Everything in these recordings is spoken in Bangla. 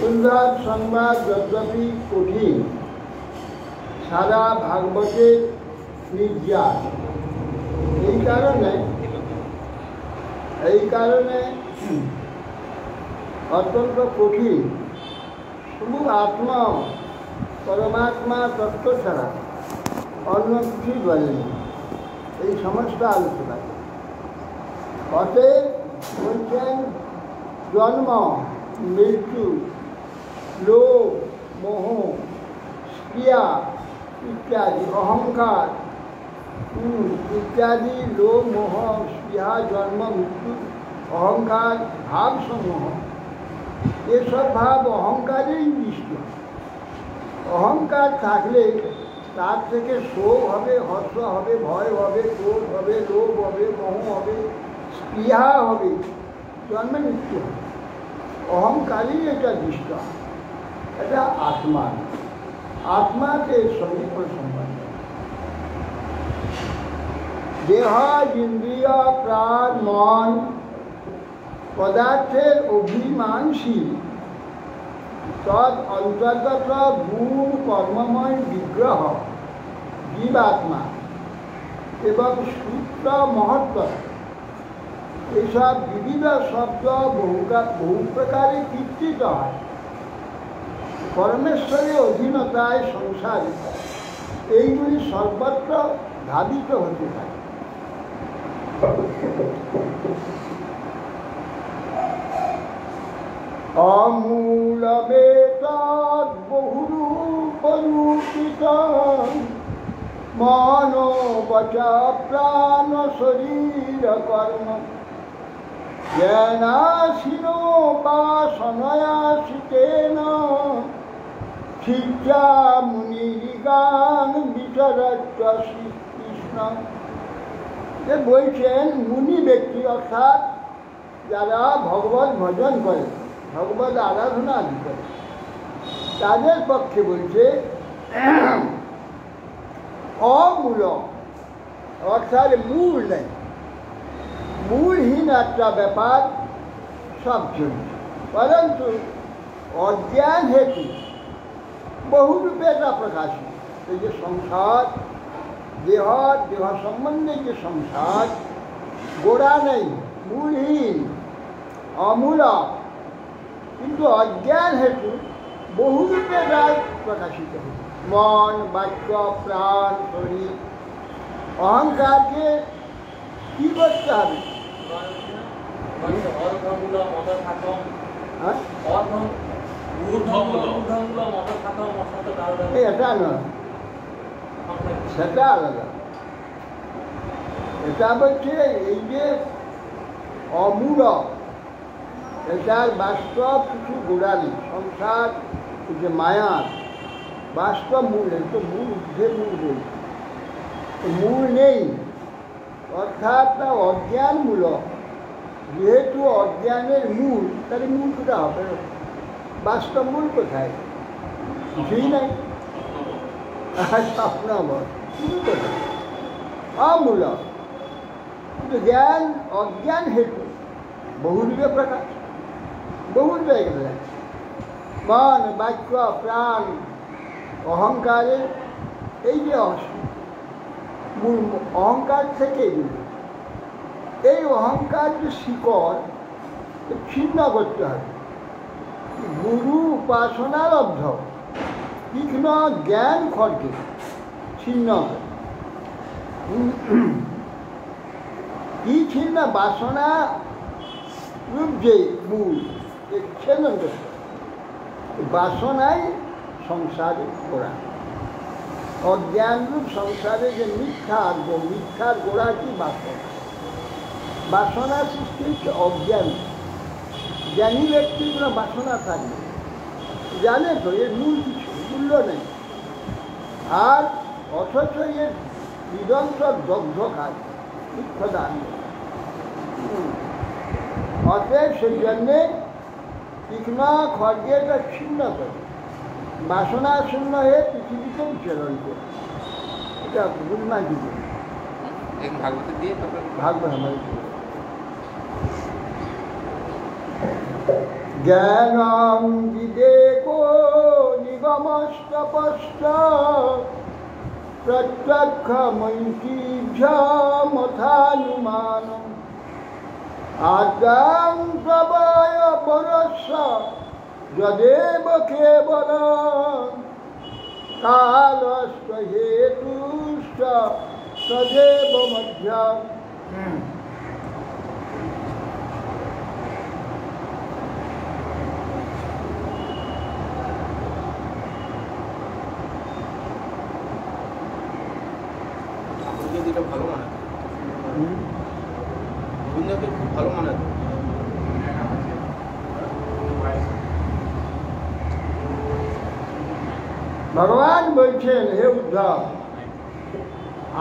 সুন্দর সংবাদ যদ্যপি কঠিন, সারা ভাগবতের নির্যাস। এই কারণে অত্যন্ত কঠিন। শুধু আত্মা, পরমাত্মা তত্ত্ব ছাড়া অন্য কিছুই বলেনি এই সমস্ত আলোচনা। অতএব বলছেন জন্ম, মৃত্যু, লোভ, মোহ, স্পৃহা ইত্যাদি, অহংকার ইত্যাদি, লোভ, মোহ, স্পৃহা, জন্ম, মৃত্যু, অহংকার ভাবসমূহ, এসব ভাব অহংকারেই দৃষ্টি। অহংকার থাকলে তার থেকে শোক হবে, হর্ষ হবে, ভয় হবে, ক্রোধ হবে, লোভ হবে, মোহ হবে, স্পৃহা হবে, জন্মে মৃত্যু হবে। অহংকারই এটা দৃষ্ট। এটা আত্মাকে সঙ্গে সম্বন্ধ। দেহ, ইন্দ্রিয়, প্রাণ, মন পদার্থের অভিমানশীল তদ অন্তর্গত গুণ কর্মময় বিগ্রহ জীবাত্মা এবং সূত্র মহত্ব, এইসব বিবিধ শব্দ বহু প্রকারে কীর্তিত হয়। পরমেশ্বরের অধীনতায় সংসারে এইগুলি সর্বত্র ধাবিত হতে থাকে। অমূলবেতদ বহুরূপরূপিত মনো বচ প্রাণ শরীর কর্ম জ্ঞানাসীনো বাসনয়াসিতেন শিক্ষা মুনিরিগান বিচরত্ব শ্রীকৃষ্ণ। বলছেন মুনি ব্যক্তি, অর্থাৎ যারা ভগবত ভজন করে, ভগবত আরাধনা আদি করে, তাদের পক্ষে বলছে অমূল, অর্থাৎ মূল নেই, মূলহীন একটা ব্যাপার সব চলছে। পরন্তু অজ্ঞান হেতু বহুরূপে এটা প্রকাশিত। এই যে সংসার, দেহ সম্বন্ধে যে সংসার, গোড়া নেই, মূলহীন, অমূলক, কিন্তু অজ্ঞান হেতু বহুরূপে এটা প্রকাশিত হয়। মন, বাক্য, প্রাণ, শরীর, অহংকারকে কি করতে হবে? এটা নয়, সেটা আলাদা। এটা বলছে এই যে অমূলক, এটার বাস্তব কিছু গোড়া নেই। সংসার যে মায়ার বাস্তব মূল, তো মূল উঠে মূল বলছে, মূল নেই, অর্থাৎ তা অজ্ঞানমূলক। যেহেতু অজ্ঞানের মূল, তাহলে মূল কোথায় হবে? বাস্তব মূল কোথায়? কিছুই নাই। স্বপ্নবৎ মূল কোথায়? অমূলক। কিন্তু জ্ঞান অজ্ঞান হেতু বহুরূপে প্রকাশ, বহু জায়গায় মন, বাক্য, প্রাণ, অহংকারের এই যে মূল, অহংকার থেকে এই অহংকার যে শিকড় ছিন্ন করতে হবে। গুরু উপাসনালব্ধ তীক্ষ্ণ জ্ঞান খড়কে ছিন্ন করে। কি ছিন্ন? বাসনা রূপ যে মূল, ছেদন করতে। বাসনায় সংসারে গোড়া, অজ্ঞান রূপ সংসারে যে মিথ্যার গোড়া কি? বাসনা। বাসনা সৃষ্টি হচ্ছে অজ্ঞান। জ্ঞানী ব্যক্তির কোনো বাসনা থাকবে, জানে তো এর মূল কিছু মূল্য নেই, আর অথচ এর নিরন্তর দগ্ধ কাজ, মিথ্যদান। অতএব সেই জন্যে তীক্ষ্ণ খড়গেটা ছিন্ন করে বাসনা শূন্য হয়ে পৃথিবীতে বিচরণ করে। এটা বুঝমা দিবে ভাগবত দিয়ে ভাগবত আমার জ্ঞানং বিবেকো নিগমস্তপশ্চ প্রত্যক্ষমৈতিঝ্যমথানুমানম আদ্যাং প্রবয় পরস্য যদেব কেবলম কালস্য হেতুশ্চ তদেব মধ্যম। ভালো মানাতো, রবীন্দ্রকে খুব ভালো মানাতো। ভগবান বলছেন, হে উদ্ধব,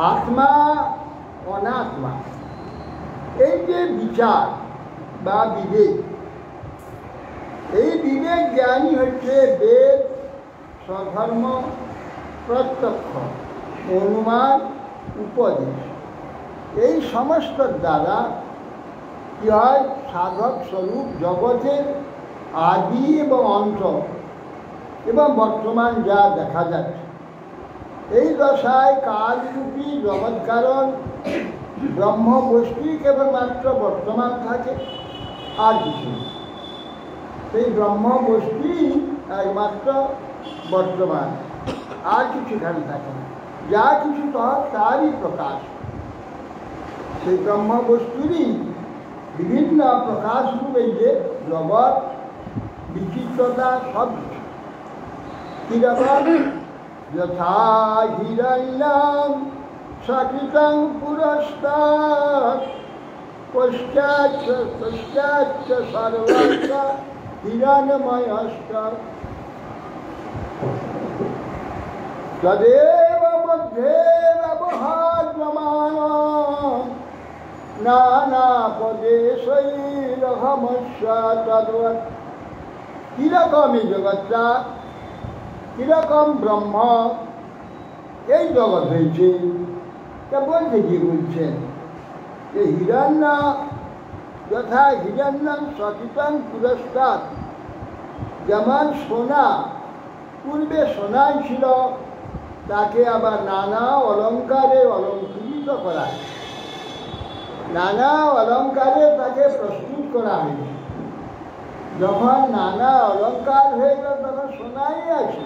আত্মা অনাত্মা এই যে বিচার বা বিবেক, এই বিবেক জ্ঞানী হচ্ছে বেদ, স্বধর্ম, প্রত্যক্ষ, অনুমান, উপদেশ। এই সমস্ত দ্বারা কি হয়, সাধক স্বরূপ জগতের আদি এবং অন্ত এবং বর্তমান যা দেখা যাচ্ছে, এই দশায় কালরূপী জগৎ কারণ ব্রহ্ম বস্তুই কেবলমাত্র বর্তমান থাকে, আর কিছু নেই। সেই ব্রহ্ম বস্তুই একমাত্র বর্তমান, আর কিছুখানি থাকে না। যা কিছু তারই প্রকাশ, সেই ব্রহ্ম বস্তুরই বিভিন্ন প্রকাশ রূপে যে জগৎ, বিচিত্রতা, সব কিছু কিরকম, যথা হিরণ্যং সকিতং পুরস্তাৎ পশ্চাচ্চ সর্বস্য হিরণ্যময়স্ত তদেব মধ্যে ব্যবহার্যমানং নানা প্রদেশৈরহমস্য তদ্বৎ। কিরকম এই জগৎটা, কিরকম ব্রহ্ম, এই জগৎ হয়েছে, তা বলতে গিয়ে বলছেন যে হিরণ্য যথা হিরণ্যং সকিতং পুরস্তাৎ, যেমন সোনা পূর্বে সোনাই ছিল, তাকে আবার নানা অলঙ্কারে অলঙ্কৃত করা, নানা অলঙ্কারে তাকে প্রস্তুত করা হয়েছে। যখন নানা অলঙ্কার হয়ে গেল তখন সোনাই আছে,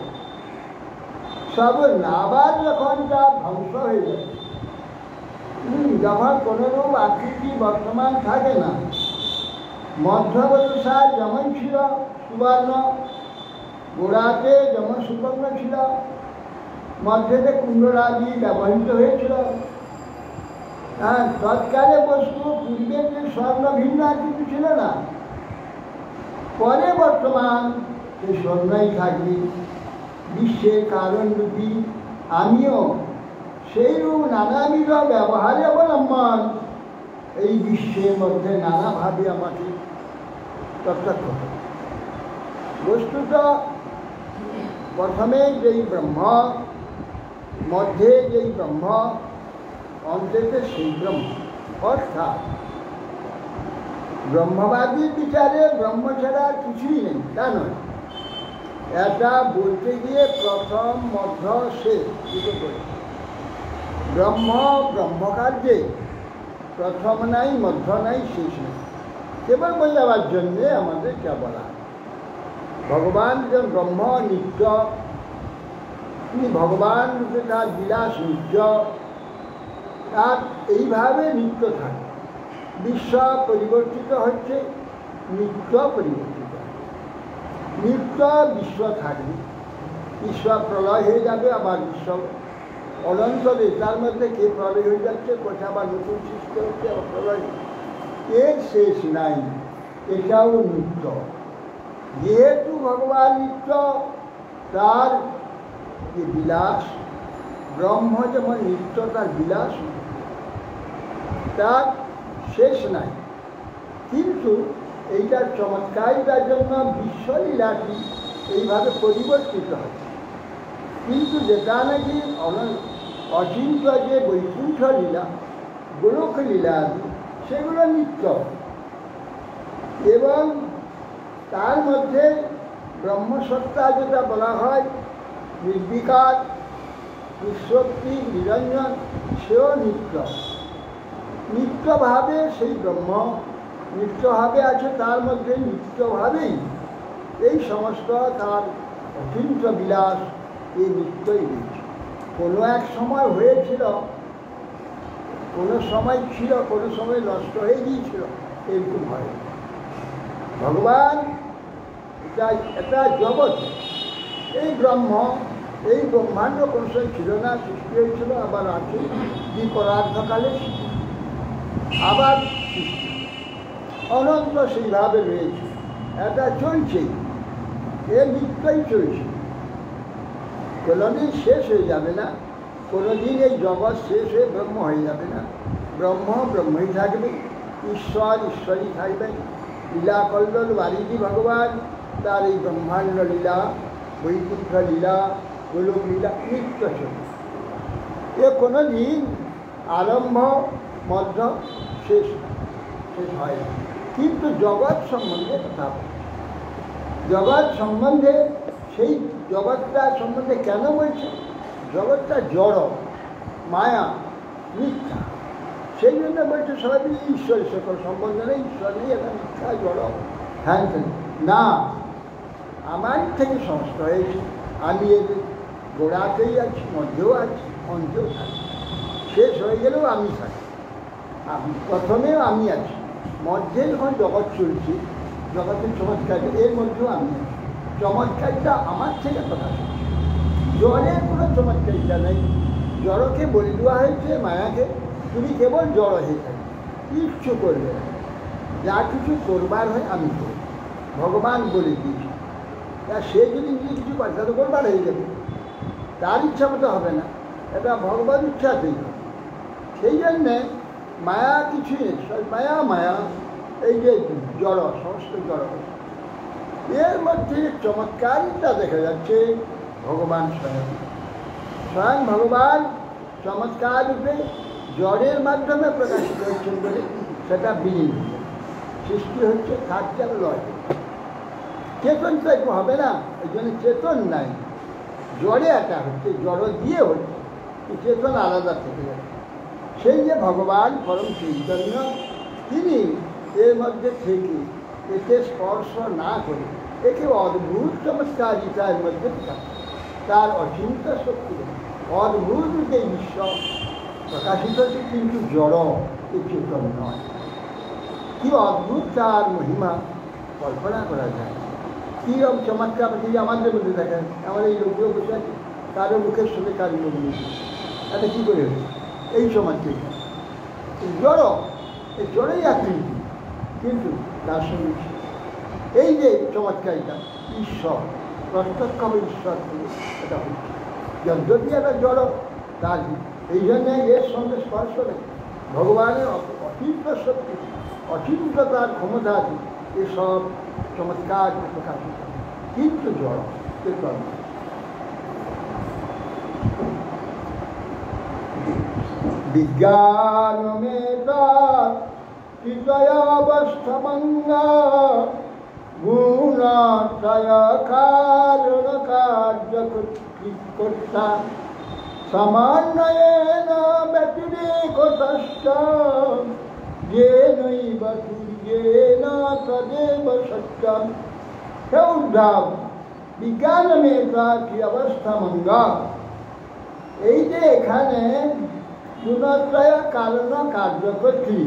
সব নাবার যখন তা ধ্বংস হয়ে যাবে, যখন কোনোরূপ আকৃতি বর্তমান থাকে না, মধ্যবর্তী সার যেমন ছিল সুবর্ণ, গোড়াতে যেমন সুবর্ণ ছিল, মধ্যেতে কুণ্ডলাদি ব্যবহৃত হয়েছিল। হ্যাঁ, তৎকালে বস্তু পূর্বে যে স্বর্ণ ভিন্ন আর কিছু ছিল না, পরে বর্তমান সেই স্বর্ণই থাকবে। বিশ্বের কারণরূপী আমিও সেইরূপ নানাবিধ ব্যবহারে অবলম্বন এই বিশ্বের মধ্যে নানাভাবে আমাকে প্রত্যক্ষ করে। বস্তুত প্রথমে যেই ব্রহ্ম, মধ্যে যেই ব্রহ্ম, অন্তেতে সেই ব্রহ্ম। অর্থাৎ ব্রহ্মবাদীর বিচারে ব্রহ্ম ছাড়া কিছুই নেই, তা নয়। এটা বলতে গিয়ে প্রথম, মধ্য, শেষ দুটো করে। ব্রহ্ম ব্রহ্মকার্যে প্রথম নাই, মধ্য নাই, শেষ নেই। কেবল বোঝাবার জন্যে আমাদের যা বলা, ভগবান যে ব্রহ্ম নিত্য, তিনি ভগবান রূপে তার বিলাস নিত্য, তার এইভাবে নিত্য থাকে। বিশ্ব পরিবর্তিত হচ্ছে, নিত্য পরিবর্তিত, নিত্য বিশ্ব থাকবে। বিশ্ব প্রলয় হয়ে যাবে, আবার বিশ্ব অনন্তরে, তার মধ্যে কে প্রলয় হয়ে যাচ্ছে, কোথায় আবার নতুন সৃষ্টি হচ্ছে, আবার প্রলয়, এর শেষ নাই। এটাও নিত্য। যেহেতু ভগবান নিত্য, তার যে বিলাস, ব্রহ্ম যেমন নিত্য, তার বিলাস তার শেষ নাই। কিন্তু এইটার চমৎকারিতার জন্য বিশ্বলীলাটি এইভাবে পরিবর্তিত হচ্ছে। কিন্তু যেটা নাকি অচিন্ত্য যে বৈকুণ্ঠ লীলা, গোলক লীলা আদি, সেগুলো নিত্য। এবং তার মধ্যে ব্রহ্মসত্তা যেটা বলা হয়, নির্বিকার, নিঃশক্তি, নিরঞ্জন, সেও নিত্য। নিত্যভাবে সেই ব্রহ্ম নিত্যভাবে আছে, তার মধ্যে নিত্যভাবেই এই সমস্ত তার অচিন্ত বিলাস এই নিত্যই রয়েছে। কোনো এক সময় হয়েছিল, কোনো সময় ছিল, কোনো সময় নষ্ট হয়ে গিয়েছিল, এরকম হয়। ভগবান এটা জগৎ, এই ব্রহ্ম, এই ব্রহ্মাণ্ড কোনো সময় ছিল না, সৃষ্টি হয়েছিল, আবার আছে, বিপরার্ধকালে আবার সৃষ্টি, অনন্ত সেইভাবে রয়েছে। এটা চলছেই, এ নিত্যই চলছে, কোনোদিন শেষ হয়ে যাবে না। কোনোদিন এই জগৎ শেষ হয়ে ব্রহ্ম হয়ে যাবে না। ব্রহ্ম ব্রহ্মই থাকবে, ঈশ্বর ঈশ্বরই থাকবেন। লীলা কল্লোল বারিধি ভগবান, তার এই ব্রহ্মাণ্ড লীলা, বৈকুণ্ঠ লীলা, গোলক লীলা নিত্য চলবে। এ কোনো দিন আরম্ভ মধ্য শেষ হয় না। কিন্তু জগৎ সম্বন্ধে কথা বলে, জগৎ সম্বন্ধে, সেই জগৎটা সম্বন্ধে কেন বলছে? জগৎটা জড়, মায়া, মিথ্যা, সেই জন্য বলছে সবাই ঈশ্বর সকল সম্বন্ধ নেই, ঈশ্বর নেই, এটা মিথ্যা, জড়, হ্যাঁ না, আমার থেকে সমস্ত হয়েছে, আমি এদের গোড়াতেই আছি, মধ্যেও আছি, অন্তেও থাকি, শেষ হয়ে গেলেও আমি থাকি। প্রথমেও আমি আছি, মধ্যে যখন জগৎ চলছে, জগতের চমৎকার, এর মধ্যেও আমি আছি। চমৎকারটা আমার থেকে প্রকাশ হচ্ছে, জড়ের কোনো চমৎকারিতা নেই। জড়কে বলে দেওয়া হয়েছে মায়াকে, তুমি কেবল জড় হয়ে থাকবে, কিচ্ছু করবে না, যা কিছু করবার হয় আমি করব, ভগবান বলে দিয়েছি। তা সে যদি নিজে কিছু করে তা তো করবার হয়ে যাবে, তার ইচ্ছা মতো হবে না, এটা ভগবান ইচ্ছাতেই হবে। সেই জন্যে মায়া কিছুই নেই, মায়া মায়া, এই যে জড়, সমস্ত জড়, এর মধ্যে চমৎকারিতা দেখা যাচ্ছে ভগবান স্বয়ং। স্বয়ং ভগবান চমৎকার রূপে জড়ের মাধ্যমে প্রকাশিত হচ্ছেন বলে সেটা বিলীন হচ্ছে, সৃষ্টি হচ্ছে, থাকছে, লয়। চেতন তো একটু হবে না, এই জন্য চেতন নাই, জড়ে একটা হচ্ছে, জড় দিয়ে হচ্ছে, চেতন আলাদা থেকে যাচ্ছে। সেই যে ভগবান পরম চৈতন্য, তিনি এর মধ্যে থেকে একে স্পর্শ না করে একে অদ্ভুত চমৎকারিতার মধ্যে তার অচিন্ত শক্তি, অদ্ভুত রূপে ঈশ্বর প্রকাশিত হচ্ছে, কিন্তু জড়, এ চেতন নয়। কি অদ্ভুত তার মহিমা কল্পনা করা যায়। কীরকম চমৎকার যদি আমাদের মধ্যে দেখেন, আমাদের এই লোকগুলো বসে আছে, কারো মুখের সঙ্গে কারো মুখ নেই, এটা কী করে হচ্ছে? এই চমৎকার জড়, এই জড়েই আকৃতি, কিন্তু তার সঙ্গে এই যে চমৎকারিতা, ঈশ্বর প্রত্যক্ষভাবে ঈশ্বর থেকে এটা হচ্ছে, যদ্যপি একটা জড়, তার এই জন্যে এর সঙ্গে স্পর্শ নেই। ভগবানের অচিন্ত শক্তি, অচিন্ত তার ক্ষমতা আছে, এসব চমৎকার প্রকাশিত, কিন্তু জড়, এর কারণে বিজ্ঞানমেতা অবস্থমঙ্গা গুণাত্রয় কারণ কার্যকর্তা সামান্যয়েন ব্যতিরেকতশ্চ येनैव तुर्येण तदेव सत्यम। हे उद्धव, বিজ্ঞানমেতা কি অবস্থা মঙ্গা, এই যে এখানে গুণত্রয় কারণ কার্যকর্ত্রী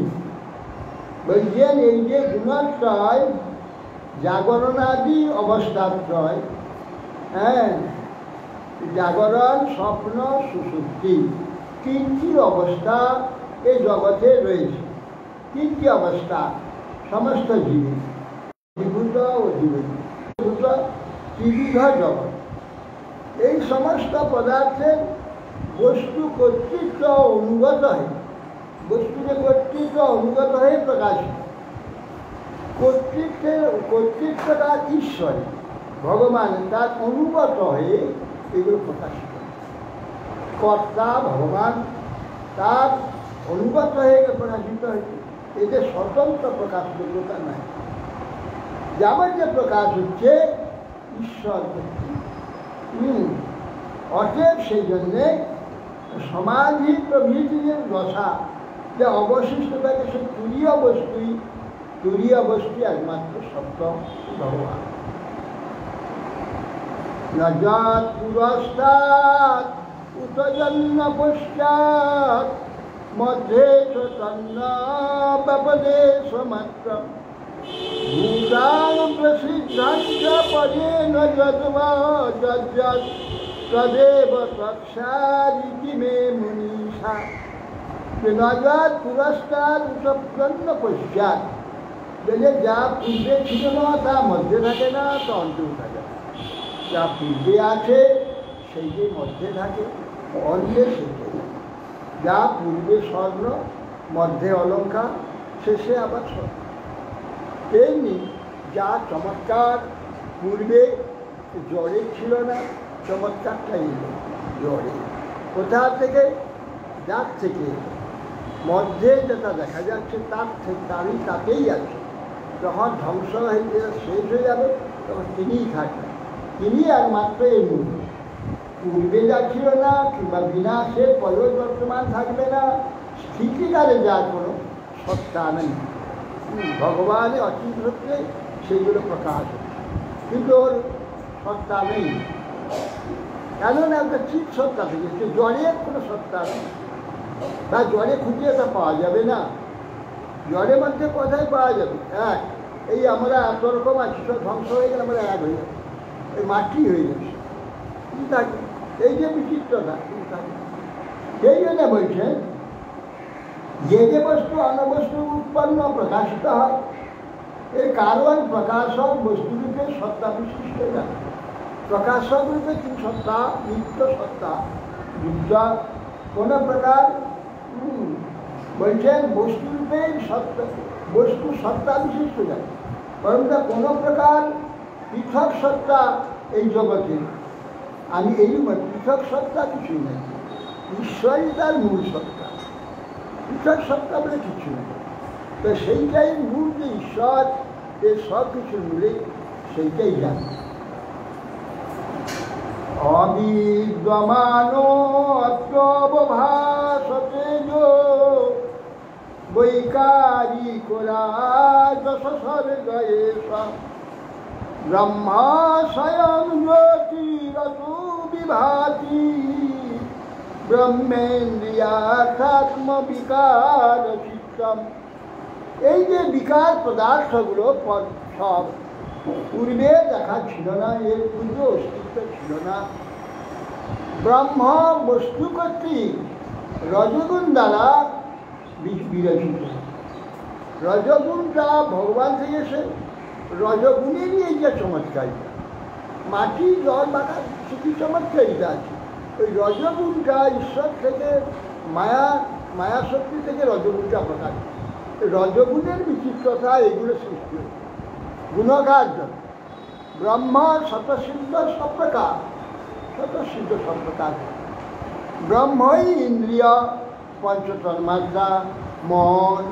বলছেন, এই যে গুণত্রয় জাগরণাদি অবস্থাত্রয়, হ্যাঁ, জাগরণ, স্বপ্ন, সুষুপ্তি, তিনটি অবস্থা এই জগতে রয়েছে। তিনটি অবস্থা সমস্ত জীবী, জীভূত ও জীবীভূত ত্রিবিধ জগৎ। এই সমস্ত পদার্থের বস্তু কর্তৃত্ব অনুগত হয়ে, বস্তুকে কর্তৃত্ব অনুগত হয়ে প্রকাশিত। কর্তৃত্বটা ঈশ্বরে, ভগবান, তার অনুগত হয়ে এগুলো প্রকাশিত। কর্তা ভগবান, তার অনুগত হয়ে প্রকাশিত হয়েছে, এদের স্বতন্ত্র প্রকাশযোগ্যতা নাই। যেমন যে প্রকাশ হচ্ছে ঈশ্বর অতএব সেই জন্যে সমাধি প্রভৃতির দশা যে অবশিষ্ট থাকে সেই তুরীয় বস্তুই একমাত্র সত্য ভগবান। নজাত পুরস্তাৎ উতজন্য পশ্চাৎ মধ্যে তন্ন ব্যপদেশ মাত্র ভূতাং প্রসিদ্ধাঞ্চ পরেণ যদ্বা যজ্জৎ তদেব তৎসারিতি মে মুনীষা। নজাত পুরস্তাৎ উতজন্য পশ্চাৎ, বলে যা পূর্বে ছিল না তা মধ্যে থাকে না, তা অন্তরে থাকে না। যা পূর্বে আছে সেইটাই মধ্যে থাকে, অন্তে সেইটাই। যা পূর্বে স্বর্ণ, মধ্যে অলঙ্কার, শেষে আবার স্বর্ণ। তেমনি যা চমৎকার পূর্বে জড়ে ছিল না, চমৎকারটাই এলো জড়ে। কোথা থেকে? যার থেকে মধ্যে যেটা দেখা যাচ্ছে তাতেই আছে। যখন ধ্বংস হয়ে শেষ হয়ে যাবে তখন তিনিই থাকবেন, তিনি একমাত্র এই মূল। পূর্বে যা ছিল না কিংবা বিনাশের পরেও বর্তমান থাকবে না, স্থিতিকারে যার কোনো সত্তা নেই। ভগবানের অচিন্ত হচ্ছে সেইগুলো প্রকাশ হচ্ছে, কিন্তু ওর সত্তা নেই। কেননা একটা চিৎ সত্তা থেকে, সে জড়ের কোনো সত্তা নেই, বা জড়ে খুঁজিয়ে তা পাওয়া যাবে না। জড়ের মধ্যে কোথায় পাওয়া যাবে? এক, এই আমরা এত রকম আছি, সব ধ্বংস হয়ে গেলে আমরা এক হয়ে যাবে, এই মাটি হয়ে যাচ্ছে, কি থাকে? এই যে বিচিত্রতা থাকে। সেই জন্য বলছেন যে যে বস্তু অন্যবস্তু উৎপন্ন প্রকাশিত হয়, এর কারণ প্রকাশক বস্তুরূপে সত্তা বিশিষ্ট যায়। প্রকাশক রূপে কি সত্তা? নিত্য সত্তা, বিদ্যা কোনো প্রকার বলছেন বস্তুরূপে সত্তা, বস্তু সত্তা বিশিষ্ট যায়, বরং কোনো প্রকার পৃথক সত্তা এই জগতে আমি এই পৃথক সত্তা কিছুই নেই। ঈশ্বরই তার মূল সত্তা, পৃথক সত্তা বলে কিছু নেই। তো সেইটাই মূল, যে ঈশ্বর এর সব কিছুর মূলে, সেইটাই জানে। অবিদ্যমানো অত্যবভাসতে বৈকারিকরাজসর্গয়েষ ব্রহ্মা স্বয়ং জ্যোতিরতু বিভাতি ব্রহ্মেন্দ্রিয়াত্ম বিকার চিত্তম। এই যে বিকার পদার্থগুলো সব পূর্বে দেখা ছিল না, এর পূর্বে অস্তিত্ব ছিল না। ব্রহ্ম বস্তু কর্তৃক রজগুণ দ্বারা বিরচিত। রজগুণটা ভগবান থেকে এসে, রজগুণেরই এই যে চমৎকারিতা, মাটি জল বাঁকা সেটি চমৎকারিতা আছে। ওই রজগুণটা ঈশ্বর থেকে, মায়া শক্তি থেকে রজগুণটা প্রকাশ। রজগুণের বিচিত্রতা এগুলো সৃষ্টি হয়েছে গুণকার জন্য। ব্রহ্ম স্বতঃসিদ্ধ সপ্রকার, স্বতঃসিদ্ধ সপ্রকার। ব্রহ্মই ইন্দ্রিয়, পঞ্চতন্মাত্রা, মন,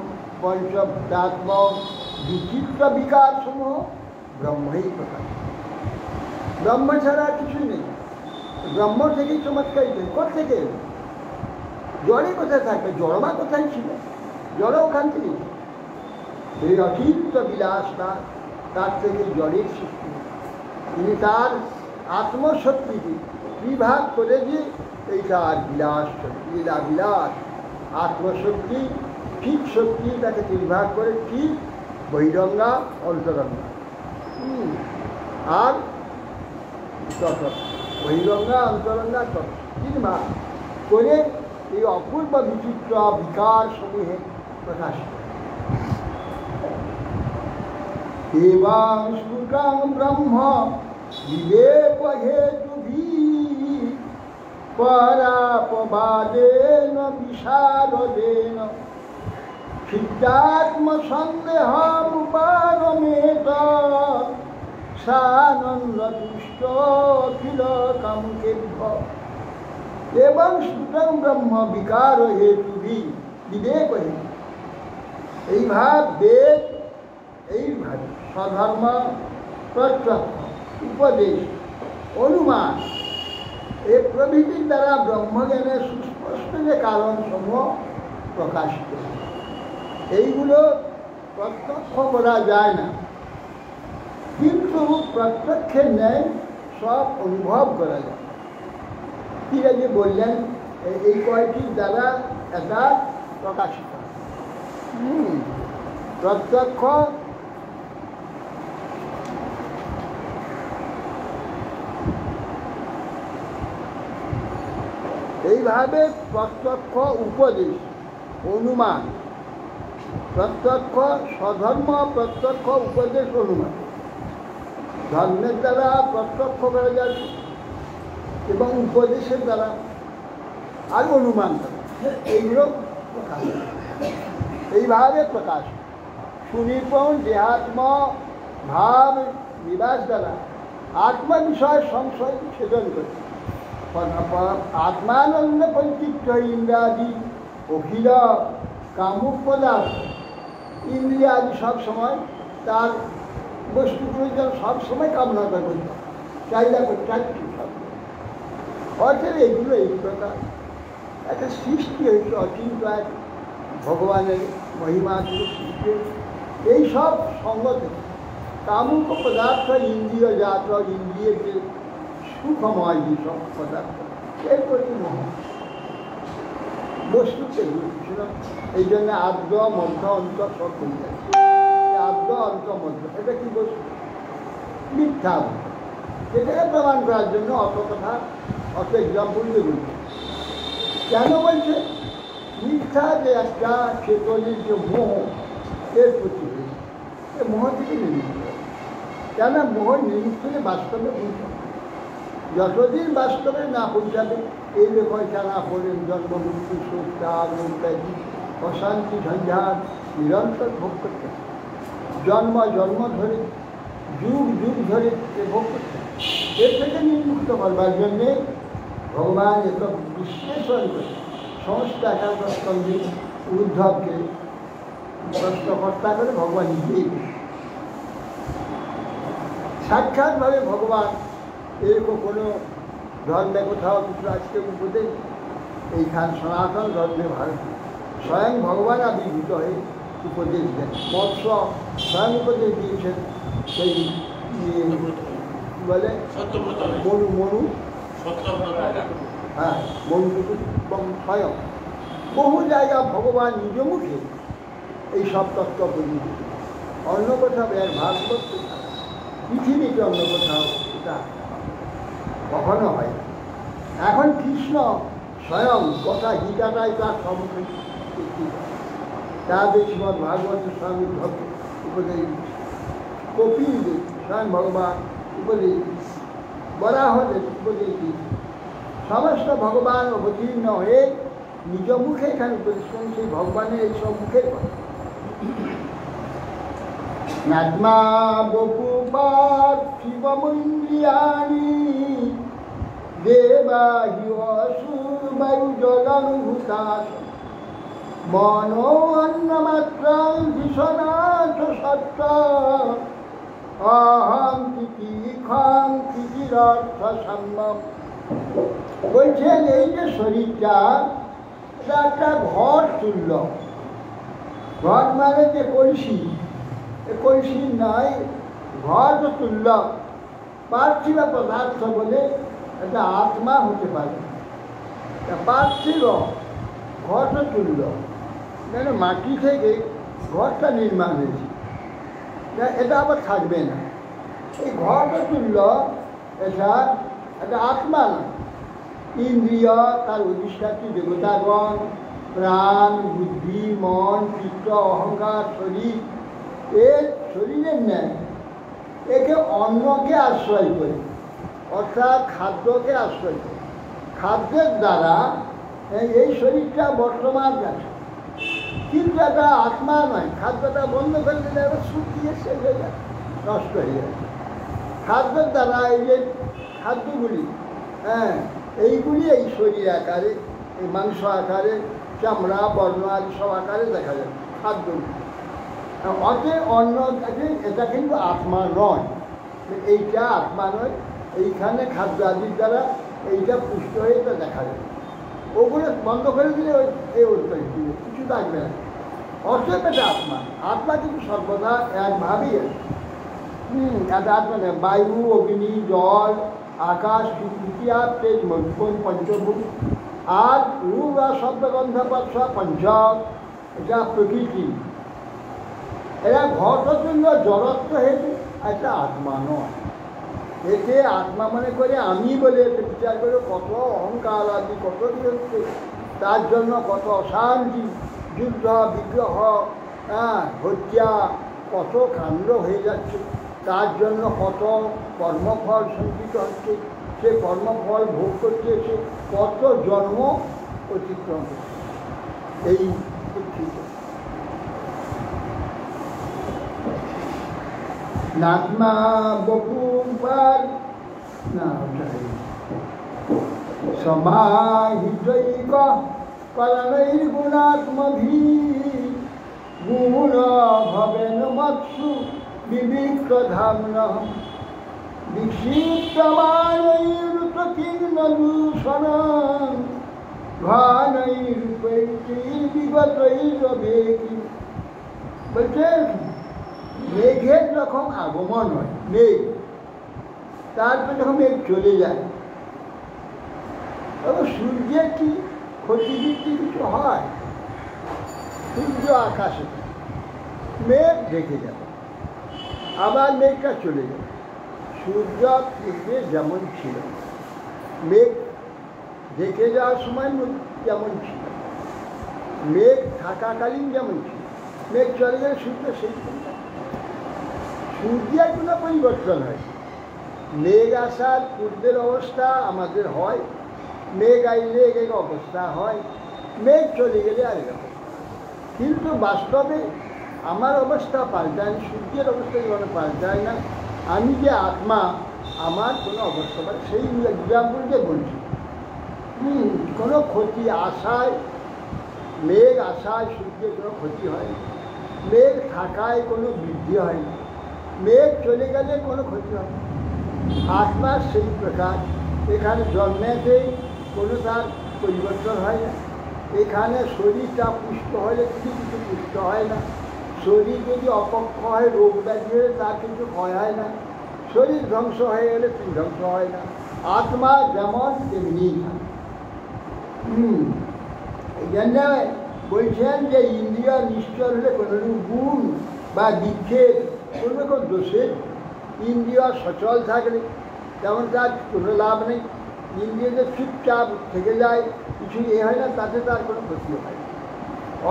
পঞ্চভূতাত্মক বিচিত্র বিকার সমূহ ব্রহ্মই প্রকাশ। ব্রহ্ম ছাড়া কিছুই নেই। ব্রহ্ম থেকেই চমৎকারিত। কোথেকে? জড়ে কোথায় থাকবে? জড়মা কোথায় ছিল? জড় ওখান থেকে। এই অচিন্ত বিলাসটা, তার থেকে জড়ের সৃষ্টি। তিনি তার আত্মশক্তিকে বিভাগ করে দিয়ে এইটা আর বিলাস, লীলা বিলাস, আত্মশক্তি, ঠিক শক্তি, তাকে বিভাগ করে ঠিক বহিরঙ্গা, অন্তরঙ্গা। আর তত বহিরঙ্গা, অন্তরঙ্গা, তত তিন ভাগ করে এই অপূর্ব বিচিত্র বিকার সমূহে প্রকাশ করে। এবং সুতরাং ব্রহ্ম বিবেক হেতুভিঃ পরাপবাদেন বিশারদেন সিদ্ধাত্মসন্দেহমুপারমেত সানন্দতুষ্ট অখিল কামকেভ্য। এবং সুতরাং ব্রহ্ম বিকার হেতুভিঃ, বিবেক হেতু, এই ভাব বেদ, এইভাবে স্বধর্ম, প্রত্যক্ষ, উপদেশ, অনুমান এ প্রভৃতির দ্বারা ব্রহ্মজ্ঞানের সুস্পষ্ট যে কারণসমূহ প্রকাশিত। এইগুলো প্রত্যক্ষ করা যায় না, কিন্তু প্রত্যক্ষের ন্যায় সব অনুভব করা যায়। ঠিক আছে, বললেন এই কয়টির দ্বারা এটা প্রকাশিত। প্রত্যক্ষ এইভাবে প্রত্যক্ষ, উপদেশ, অনুমান, প্রত্যক্ষ স্বধর্ম, প্রত্যক্ষ উপদেশ, অনুমান। ধর্মের দ্বারা প্রত্যক্ষ করা যাচ্ছে এবং উপদেশের দ্বারা আর অনুমান করা, এইগুলো প্রকাশ, এইভাবে প্রকাশ। সুনিপুণ দেহাত্ম ভাব নিবাস দ্বারা আত্ম বিষয় সংশয় ছেদন করে আত্মানন্দ পঞ্চিত্র ইন্দ্রিয়াদি অখিল কামুক পদার্থ, ইন্দ্রিয়াদি সব সময় তার বস্তুগুলোর জন্য সবসময় কামনা করতে, চাহিদা করতে চাচ্ছি সব। অর্থাৎ এগুলো এই প্রকার একটা সৃষ্টি হয়েছে, অচিন্ত এক ভগবানের মহিমা সৃষ্টি। এইসব সঙ্গ থেকে কামুক পদার্থ, ইন্দ্রিয় জাত, ইন্দ্রিয়ের যে সুখময় যেসব পদার্থ, এর প্রতি মোহ বস্তুতে ছিল। এই জন্য আদ্য মধ্য অন্ত সব হয়ে যাচ্ছে। আদ্য অন্ত মধ্য এটা কি বস্তু? মিথ্যা। সেটাকে প্রমাণ করার জন্য অত কথা, অত এক্সাম্পল দিয়ে বলছে। কেন বলছে? মিথ্যা যে একটা চেতনের যে মোহ, এর প্রতি হয়েছে, এ মোহ থেকে নির্মিত। কেন মোহ নির্মিত হলে বাস্তবে পৌঁছাবে। যতদিন বাস্তবে না পৌঁছাবে, এই লেখা না পড়েন জন্ম মৃত্যু শোক রাগ ব্যাধি অশান্তি ঝঞ্ঝাট নিরন্তর ভোগ করতে, জন্ম জন্ম ধরে যুগ যুগ ধরে ভোগ করতে। এর থেকে নির্মুক্ত করবার জন্যে ভগবান এত বিশ্লেষণ করে সমস্ত একাদশ স্কন্ধে উদ্ধবকে প্রশ্নকর্তা করে ভগবান নিজেই সাক্ষাৎভাবে ভগবান এরকম কোনো ধর্মে কোথাও কিছু আজকে উপদেশ, এইখান সনাতন ধর্মে ভারত স্বয়ং ভগবান আবির্ভূত হয়ে উপদেশ দেন। মৎস্য স্বয়ং উপদেশ দিয়েছেন সেই বলে মনু মনু হ্যাঁ মনু এবং স্বয়ং বহু জায়গা ভগবান নিজ মুখে এই সব তত্ত্ব বলি। অন্য কোথাও এর ভাগবত পৃথিবীতে অন্য কোথাও এটা কখনো হয়। এখন কৃষ্ণ স্বয়ং কথা গীতাটাই তার সম্মুখে তাদের শ্রীমদ ভাগবত স্বামী ভক্ত উপদেশ, কপিল স্বয়ং ভগবান উপদেশ, বরাহদেব উপদেশ দিয়েছে। সমস্ত ভগবান অবতীর্ণ হয়ে নিজ মুখে এখানে উপদেশ করেন। সেই ভগবানের এইসব মুখের কথা নাত্মা বপু পার্থিবমিন্দ্রিয়াণি দেবাহি অসুর বায়ু জলানুভূতাস মনো অন্নমাত্রাং ভীষণাথ সত্য অহং তিতিখাং তিতিরর্থ সম্যম। বলছেন এই যে শরীরটা, এটা একটা ঘর তুল্য। ঘর মানে যে কলসি, কলসি নয়, ঘর তুল্য। পার্থিব পদার্থ বলে একটা আত্মা হতে পারে। পার্থিব ঘট তুল্য, মানে মাটি থেকে ঘরটা নির্মাণ হয়েছে, এটা আবার থাকবে না। এই ঘট তুল্য এটা একটা আত্মা না। ইন্দ্রিয়, তার অধিষ্ঠাত্রী দেবতাগণ, প্রাণ, বুদ্ধি, মন, চিত্ত, অহংকার, শরীর, এর শরীরের ন্যায় একে অন্নকে আশ্রয় করে, অর্থাৎ খাদ্যকে আশ্রয় করে। খাদ্যের দ্বারা এই শরীরটা বর্তমান আছে, কিন্তু একটা আত্মা নয়। খাদ্যটা বন্ধ করে দিলে একটা শুকিয়ে শেষ হয়ে যায়, নষ্ট হয়ে যায়। খাদ্যের দ্বারা এই যে খাদ্যগুলি, এইগুলি এই শরীর আকারে, এই মাংস আকারে, চামড়া, বর্ণ আদি সব আকারে দেখা যায় খাদ্যগুলি। অতএব অন্য এটা কিন্তু আত্মা নয়, এইটা আত্মা নয়। এইখানে খাদ্য আদির দ্বারা এইটা পুষ্ট হয়ে এটা দেখা যায়। ওগুলো বন্ধ করে দিলে এই উত্তর দিলে কিছু থাকবে না। অতএব এটা আত্মা। আত্মা কিন্তু সর্বদা একভাবেই আছে। এটা আত্মা নেই। বায়ু, অগ্নি, জল, আকাশ, পৃথিবী আর তেজ, পঞ্চভূত আর রূপ আর শব্দ গন্ধ স্পর্শ পঞ্চ, এটা প্রকৃতি। এরা ঘটচূন্য জড়ত্ব হেতু, এটা আত্মা নয়। এতে আত্মা মনে করে আমি বলে এতে বিচার করে কত অহংকার আদি কত হচ্ছে, তার জন্য কত অশান্তি, যুদ্ধ বিগ্রহ, হত্যা, কত কাণ্ড হয়ে যাচ্ছে, তার জন্য কত কর্মফল সঞ্চিত হচ্ছে, সে কর্মফল ভোগ করছে, সে কত জন্ম অতিক্রম করছে। এই ঠিক নাত্মা বপুম্পার না সমাহিতৈক করণৈর্গুণাত্মভি গুণ ভবেন মৎসু বিবিক্ত ধাম্নঃ বিক্ষিপ্তমানৈরুতকীর্ণদূষণং ঘানৈরুপৈর্বিগতৈরবেকি। বলছে মেঘের যখন আগমন হয়, মেঘ তারপর যখন মেঘ চলে যায়, তবে সূর্যের কি ক্ষতি বিক্রি কিছু হয়? সূর্য আকাশে, মেঘ দেখে যাবে, আবার মেঘটা চলে যাবে। সূর্য পূর্বে যেমন ছিল, মেঘ দেখে যাওয়ার সময় যেমন ছিল, মেঘ থাকাকালীন যেমন ছিল, মেঘ চলে গেলে সূর্য সেই সূর্যের কোনো পরিবর্তন হয়। মেঘ আসার পূর্বের অবস্থা আমাদের হয়, মেঘ আইলে এক অবস্থা হয়, মেঘ চলে গেলে আর এরকম। কিন্তু বাস্তবে আমার অবস্থা পাল্টায় না, সূর্যের অবস্থা যেমন পাল্টায় না। আমি যে আত্মা, আমার কোনো অবস্থা পাল্টায়, সেই এক্সাম্পল যে বলছি। কোনো ক্ষতি আশায়, মেঘ আশায় সূর্যের কোনো ক্ষতি হয় না, মেঘ থাকায় কোনো বৃদ্ধি হয় না, মেঘ চলে গেলে কোনো ক্ষতি হয় না। আত্মার সেই প্রকার, এখানে জন্মেতেই কোনো তার পরিবর্তন হয় না। এখানে শরীরটা পুষ্ট হলে কিছু পুষ্ট হয় না, শরীর যদি অপক্ষ হয়, রোগ ব্যাধি হলে তার কিছু ক্ষয় হয় না, শরীর ধ্বংস হয়ে গেলে কিছু ধ্বংস হয় না। আত্মা যেমন তেমনি থাকে। এই জন্য বলছেন যে ইন্দ্রিয় নিশ্চল হলে কোনোরূপ গুণ বা বিক্ষেপ, কোনো রকম দোষের, ইন্দ্রিয় সচল থাকলে তেমন তার কোনো লাভ নেই। ইন্দ্রিয় যে চুপচাপ থেকে যায়, কিছু হয় না, তাতে তার কোনো ক্ষতি হয় না।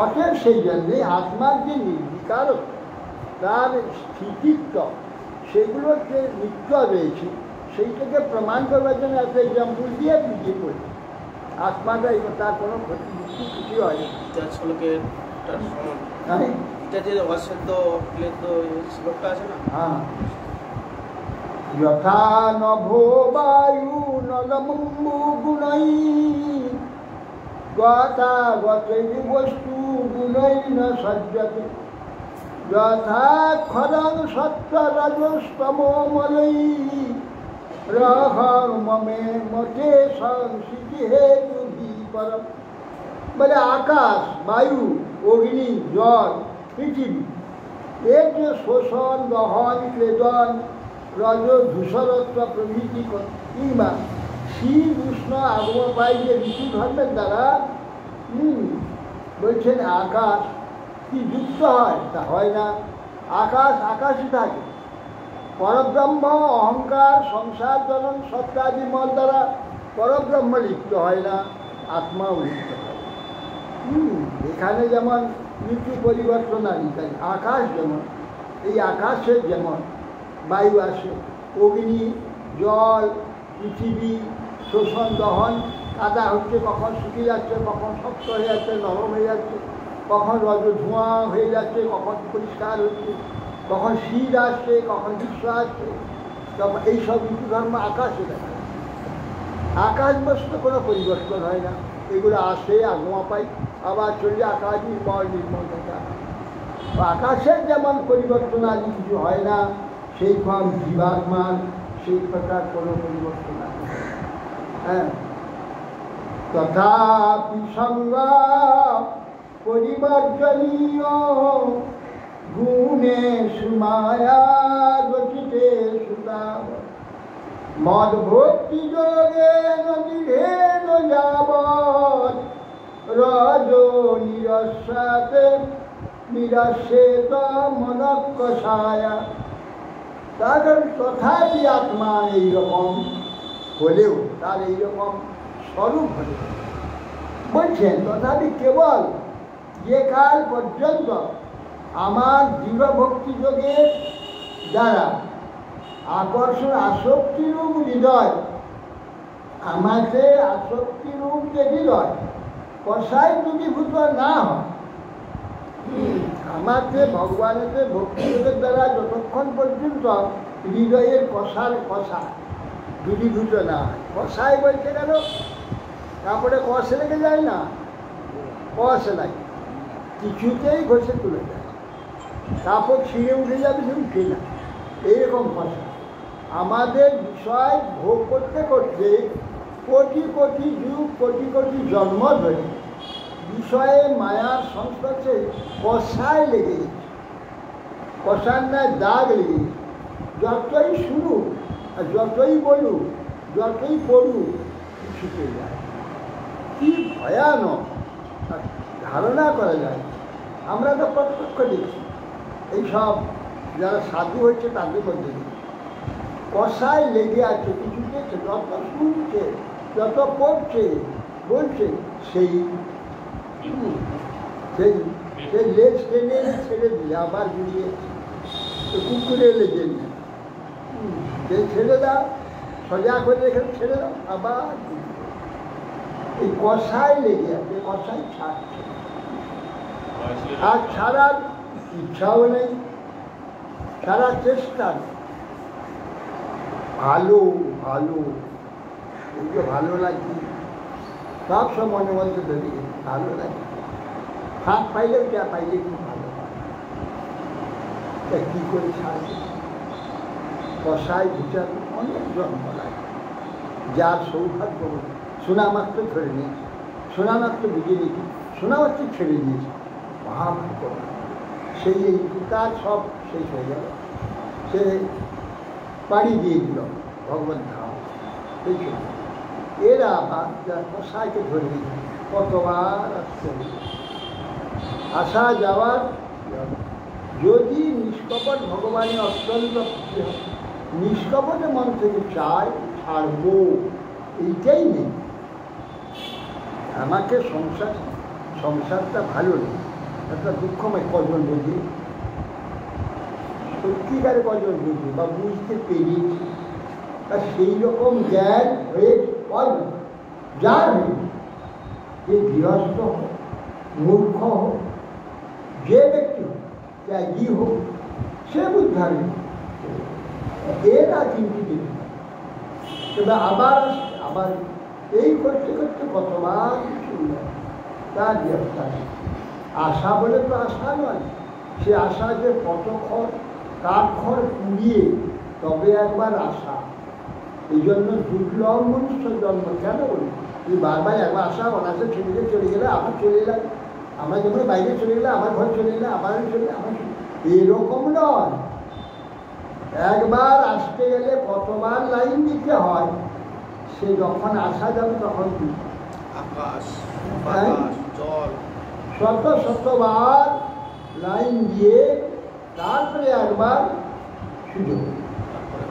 অতএব সেই জন্যে আত্মার যে নির্বিকারক, তার স্থিতিত্ব, সেগুলোর যে নিত্য রয়েছে, সেইটাকে প্রমাণ করবার জন্য একটা এক্সাম্পল দিয়ে বুঝিয়ে পড়ছে। আত্মাটা তার কোনো ক্ষতি বিক্রি কিছু হয় না। হ্যাঁ, যথা নভো বায়ু নলম্বু গুণৈ গতাগতৈ বস্তু গুণৈ ন সজ্জতে যথা খরং সত্য রজস্তমো মলৈ রহং মমে মতে সংসিতি হেতু বিপরম। বলে আকাশ, বায়ু, অগ্নি, জল, পৃথিবী, এর যে শোষণ, দহন, ক্লেদন, রজ ধূসরত্ব প্রভৃতি কিংবা শীত উষ্ণ আগমপায় যে ঋতু ধর্মের দ্বারা বলছেন আকাশ কি যুক্ত হয়, তা হয় না। আকাশ আকাশই থাকে। পরব্রহ্ম অহংকার সংসার জনন সত্যাদি মল দ্বারা পরব্রহ্ম লিপ্ত হয় না, আত্মাও লিপ্ত হয়। এখানে যেমন ঋতু পরিবর্তন আনি, তাই আকাশ যেমন, এই আকাশের যেমন বায়ু আসে, অগ্নি, জল, পৃথিবী, শোষণ, দহন, কাদা হচ্ছে, কখন শুকিয়ে যাচ্ছে, কখন শক্ত হয়ে যাচ্ছে, নরম হয়ে যাচ্ছে, কখন রজ ধোঁয়া হয়ে যাচ্ছে, কখন পরিষ্কার হচ্ছে, কখন শীত আসছে, কখন গ্রীষ্ম আসছে, তখন এইসব ঋতু ধর্ম আকাশে দেখা যায়। আকাশ বস্তু কোনো পরিবর্তন হয় না, এগুলো আসে আগমা পাই, আবার চলে আকাশ নির্মল নির্মল থাকে। আকাশের যেমন পরিবর্তন আদি কিছু হয় না, সেই রকম জীবাত্মার সেই প্রকার কোনো পরিবর্তন আছে। হ্যাঁ, তথাপি সঙ্গ পরিবর্তনীয় গুণে সুমায়া রচিতে সুতাব মদ ভক্তি যোগে নদীহেন যাবৎ রজ নিরস্বাতে নিরস্বেত মনকষায়া। তার তথাপি আত্মা এইরকম হলেও, তার এইরকম স্বরূপ হলেও বলছেন, তথাপি কেবল যে কাল পর্যন্ত আমার দৃঢ় ভক্তি যোগের দ্বারা আকর্ষণ আসক্তিরূপ হৃদয়, আমাকে আসক্তিরূপ যে হৃদয় কষায় দূরীভূত না হয়, আমাকে ভগবানেতে ভক্তিযোগের দ্বারা যতক্ষণ পর্যন্ত হৃদয়ের কষা দূরীভূত না হয়। কষায় বলতে গেল কাপড়ে কষে লেগে যায় না, কষে লাগে, কিছুতেই ঘষে তুলে যায়, কাপড় ছিঁড়ে উঠে যাবে, সে উঠে না, এইরকম কষা। আমাদের বিষয় ভোগ করতে করতে কোটি কোটি যুগ কোটি কোটি জন্ম ধরে বিষয়ে মায়ার সংস্পর্শে কষায় লেগে গেছে, কষার ন্যায় দাগ লেগে গেছে। যতই শুনুক আর যতই বলুক, যতই পড়ুক, ছুটে যায়। কি ভয়ানক ধারণা করা যায়। আমরা তো প্রত্যক্ষ দেখছি, এইসব যারা সাধু হচ্ছে তাদের মধ্যে কষায় লেগে আছে, কিছুতে যত শুনছে, যত পড়ছে, বলছে, সেই লেজ টেনে ছেড়ে দিলে আবার ঘুরিয়ে কুকুরে লেগে নিয়ে ছেড়ে দাও, সজা করে রেখে ছেড়ে দাও, আবার এই কষায় লেগে আছে, কষায় ছাড়ছে, আর ছাড়ার ইচ্ছাও নেই, ছাড়ার চেষ্টা নেই। ভালো ভালো এই যে ভালো লাগে, সব সব মনে মধ্যে ধরে গেছে, ভালো লাগে, ফাঁক পাইলেও যা পাইলে খুব ভালো হয়, তা কী করে ছাড়বে? কষায় বিচার অনেক জন্ম লাগে, যার সৌভাগ্য শোনা মাত্র ধরে নিয়েছে, শোনা মাত্র বুঝে নিয়েছে, শোনা মাত্র ছেড়ে দিয়েছে, মহাভাগ্য। সেই তার সব শেষ হয়ে গেল, সে পাড়ি দিয়ে দিল ভগবত ধাম। এই এরা বাচ্চা কষাইকে ধরে নিয়েছে, কতবার আসতে আসা যাওয়ার। যদি নিষ্কপট ভগবানের অত্যন্ত নিষ্কপট মন থেকে চায় ছাড়বো, এইটাই নেই। আমাকে সংসারটা ভালো নেই, একটা দুঃখময়, কজন বুঝি, সত্যিকারে কজন বুঝি বা বুঝতে পেরেছি, তা সেই রকম জ্ঞান হয়ে কজন যার যে গৃহস্থ হোক, মূর্খ হোক, যে ব্যক্তি হোক, ত্যাগী হোক, সে বুদ্ধারে এরা চিন্তিত। তবে আবার এই করতে করতে কতবার তার ব্যবস্থা। আশা বলে তো আশা নয়, সে আশা যে কত কাঠ খড় পুড়িয়ে তবে একবার আশা। এই জন্য দুর্লভ মনুষ্য জন্ম। কেন বলি, তুই বারবার একবার আশা অনাসে ছেড়ে চলে গেলে আবার চলে এলাম, আমরা যখন বাইরে চলে গেলে আমার ঘর চলে এলাম, আবার চলে আমার, এরকম নয়। একবার আসতে গেলে কতবার লাইন দিতে হয়, সে যখন আসা যাবে তখন কি আকাশ জল শতবার লাইন দিয়ে তারপরে একবার সুযোগ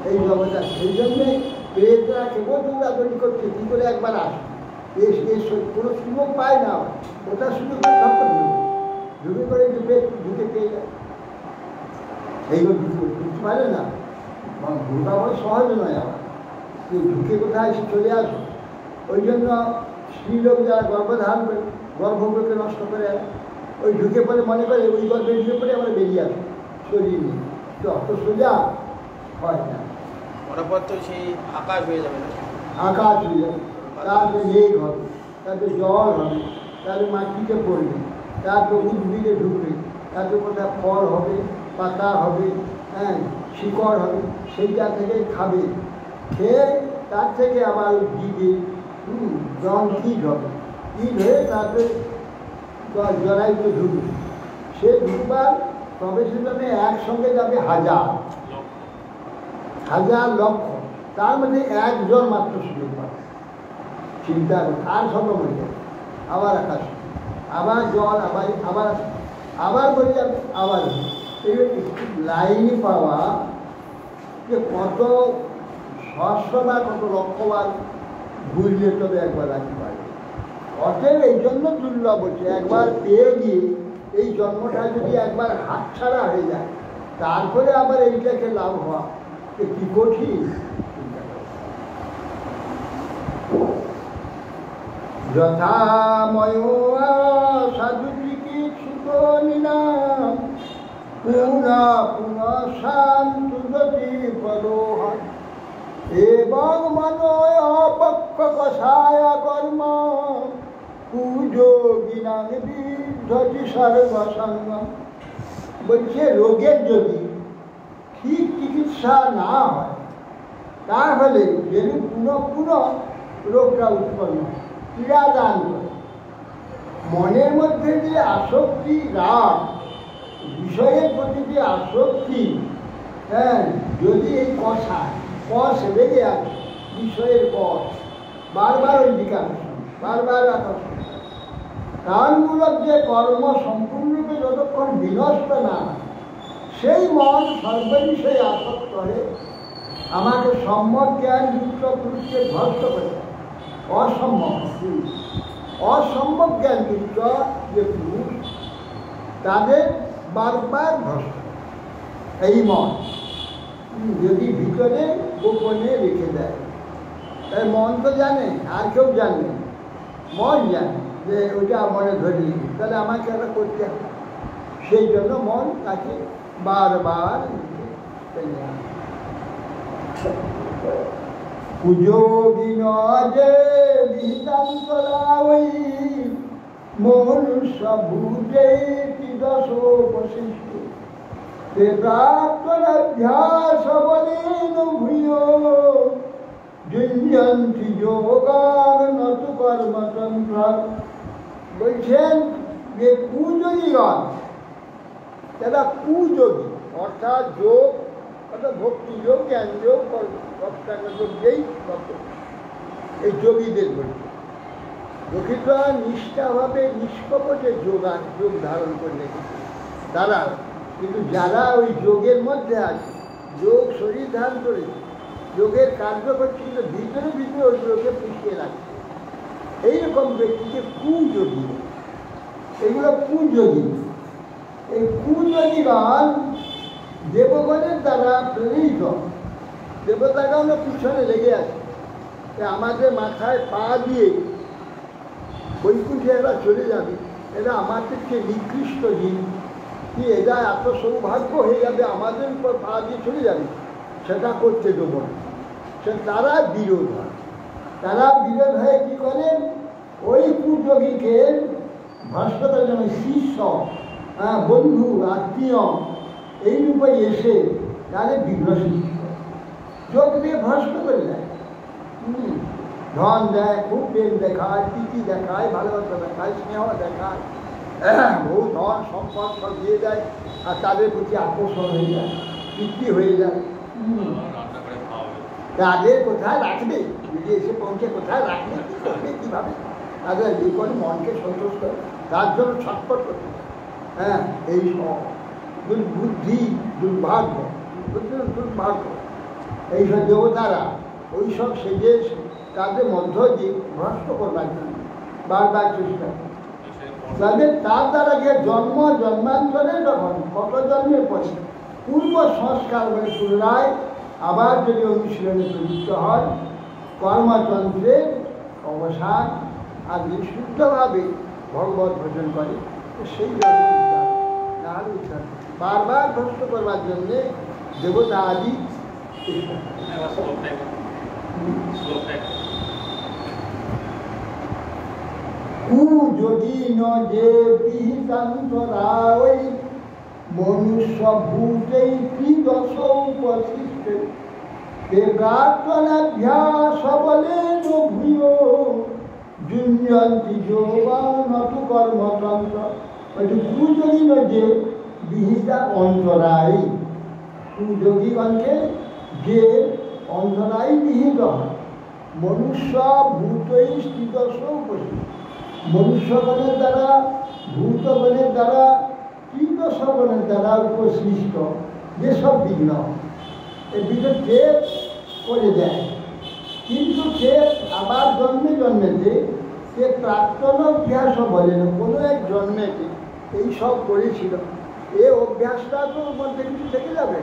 এই জগৎটা। সেই জন্যে প্রেতরা কেবল দৌড়াদৌড়ি করছে কী করে একবার আসে, কোনো সুযোগ পায় না, ওটা সুযোগ ঢুকে করে ঢুকে পেয়ে যায়। এইগুলো ঢুকতে পারে না, ঢুকা বড় সহজ নয়। আবার তুই ঢুকে কোথায় এসে চলে আসো। ওই জন্য স্ত্রীলোক যারা গর্ভধারণ করে গর্ভগুলোকে নষ্ট করে, ওই ঢুকে পড়ে মনে করে ওই গর্ভে ঢুকে পড়ে আমরা বেরিয়ে আসি, শরীর নিয়ে, তো অত সোজা হয় না। পর তো সেই আকাশ হয়ে যাবে না, আকাশ হয়ে যাবে, তারপরে মেঘ হবে, তারপরে জল হবে, তারপরে মাটিতে পড়বে, তারপরে উদ্ভিদে ঢুকবে, তাতে কোথায় ফল হবে, পাতা হবে, হ্যাঁ, শিকড় হবে, সেইটা থেকে খাবে। খেয়ে তার থেকে আবার দিবে যখন কীট হবে, কীট হয়ে তাতে জরায়ুতে ঢুকবে। সে ঢুকবার তবে সেখানে একসঙ্গে যাবে হাজার লক্ষ, তার মধ্যে একজন মাত্র সুযোগ পাবে। চিন্তা করে আর সব হয়ে যাবে, আবার আকাশ, আবার জল, আবার বলে যাবে, আবার লাইনে পাওয়া যে কত সহস্রবার কত লক্ষবার বুঝলে তবে একবার রাখতে পারবে। অতএব এই জন্য দুর্লভ হচ্ছে, একবার পেয়ে গিয়ে এই জন্মটা যদি একবার হাতছাড়া হয়ে যায়, তারপরে আবার এইটাকে লাভ হওয়া কি কঠিন। যথাময় সাধু চিকিৎসিত নিলাম পুনঃ পুনঃ শান্তু গতি পরোহন এবং মনয় অপক্ষ কষায় কর্ম কুযোগিনাং বিদ্ধতি সর্বসঙ্গম। বলছে রোগের যদি ঠিক চিকিৎসা না হয়, তাহলে যেন পুনঃ রোগটা উৎপন্ন পীড়া দান করে। মনের মধ্যে যে আসক্তি, রাগ, বিষয়ের প্রতি যে আসক্তি, হ্যাঁ, যদি এই কষ লেগে আছে, বিষয়ের কষ, বারবার ওই দিকে আকর্ষণ, বারবার আকর্ষণ, কারণমূলক যে কর্ম সম্পূর্ণরূপে যতক্ষণ বিনষ্ট না হয়, সেই মন সর্ববিষয়ে আসক্ত হয়ে আমাকে সম্যক জ্ঞান যুক্ত পুরুষকে ধ্বস্ত করে দেয়। অসম্যক জ্ঞান যুক্ত যে পুরুষ, তাদের বারবার ধ্বস্ত এই মন যদি ভিতরে গোপনে রেখে দেয়। তাই মন তো জানে, আর কেউ জানে, মন জানে যে ওটা মনে ধরে নিয়ে, তাহলে আমাকে একটা করতে হবে। সেই জন্য মন তাকে বারবার কুযোগিন যে বিহিতান্তরাবৈ মনুষ্য ভূতে দশোপশিষ্ট তে প্রাপ্তনভ্যাস বলেন ভূয় যুঞ্জন্তি যোগাং নতু কর্মতন্ত্র। বলছেন যে কুযোগীগণ, যারা কুযোগী, অর্থাৎ যোগ, অর্থাৎ ভক্তিযোগ, জ্ঞানযোগ, যোগ, এই যোগীদের বলছে প্রকৃত নিষ্ঠাভাবে নিষ্কপটে যোগ ধারণ করে রেখেছে তারা। কিন্তু যারা ওই যোগের মধ্যে আছে, যোগ শরীর ধারণ করেছে, যোগের কার্য করছে, কিন্তু ভিতরে ওইগুলোকে পিছিয়ে রাখছে, এইরকম ব্যক্তিকে কুযোগী। এগুলো কুযোগী। এই কুযোগীগণ দেবগণের দ্বারা প্রেরিত, দেবতাগণও পিছনে লেগে আছে, আমাদের মাথায় পা দিয়ে বৈকুণ্ঠে এরা চলে যাবে, এরা আমাদের চেয়ে নিকৃষ্ট জিনিস, কি এরা এত সৌভাগ্য হয়ে যাবে আমাদের উপর পা দিয়ে চলে যাবে, সেটা করতে দেবো না। তারা বিরোধ হয়। তারা বিরোধ হয়ে কী করেন, ওই কুযোগীকে ভ্রষ্ট করার জন্য শিষ্য, বন্ধু, আত্মীয় এই রূপে এসে তাদের বিগ্রহ সৃষ্টি করে, যোগ দিয়ে ভ্রষ্ট করে দেয়। ধন দেয়, খুব প্রেম দেখায়, প্রীতি দেখায়, ভালোবাসা দেখায়, স্নেহ দেখায়, বহু ধন সম্পদ সব দিয়ে দেয়, আর তাদের প্রতি আকর্ষণ হয়ে যায়, তৃপ্তি হয়ে যায়। তাদের কোথায় রাখবে, যদি এসে পৌঁছে কোথায় রাখবে, কী করবে, কীভাবে তাদের যে কোনো মনকে সন্তুষ্ট করে, তার জন্য ছটফট করতে। হ্যাঁ, এই সব দুর্বুদ্ধি, দুর্ভাগ্য, এইসব দেবতারা ওই সব সেজে তাদের মধ্য দিয়ে ভ্রষ্ট করবার জন্য বারবার চেষ্টা করে। তাদের তার দ্বারা গিয়ে জন্মান্তরে যখন কত জন্মের পরে পূর্ব সংস্কার হয়ে তুলনায় আবার যদি অনুশীলনে প্রযুক্ত হয়, কর্মতন্ত্রের অবসান আর শুদ্ধভাবে ভগবত ভোজন করে, সেই জন্য উদ্ধার বারবার ভ্রষ্ট করবার জন্যে দেবতা আদি কুযোগী ন যে বিহিতান্তরা ওই মনুষ্য ভূতেই ত্রিদশ উপশিষ্টে তে প্রার্থনাভ্যাস বলেন ভূয় যুঞ্জন্তি যৌবনতু কর্মতন্ত্র। কুযোগী যে বিহিতা অন্তরায়ী, কুযোগীগণকে যে অন্তরায়ী বিহিত হয়। মনুষ্য ভূতই স্থিতস উপস্থিত, মনুষ্যগণের দ্বারা ভূতগণের দ্বারা কীটশগণের দ্বারা উপসৃষ্ট যেসব বিঘ্ন, এই বিঘ্ন কে করে দেয়, কিন্তু সে আবার জন্মে জন্মেতে সে প্রাক্তন অভ্যাস বলেন কোনো এক জন্মেতে এইসব করেছিল, এ অভ্যাসটা তো ওর মধ্যে কিছু থেকে যাবে,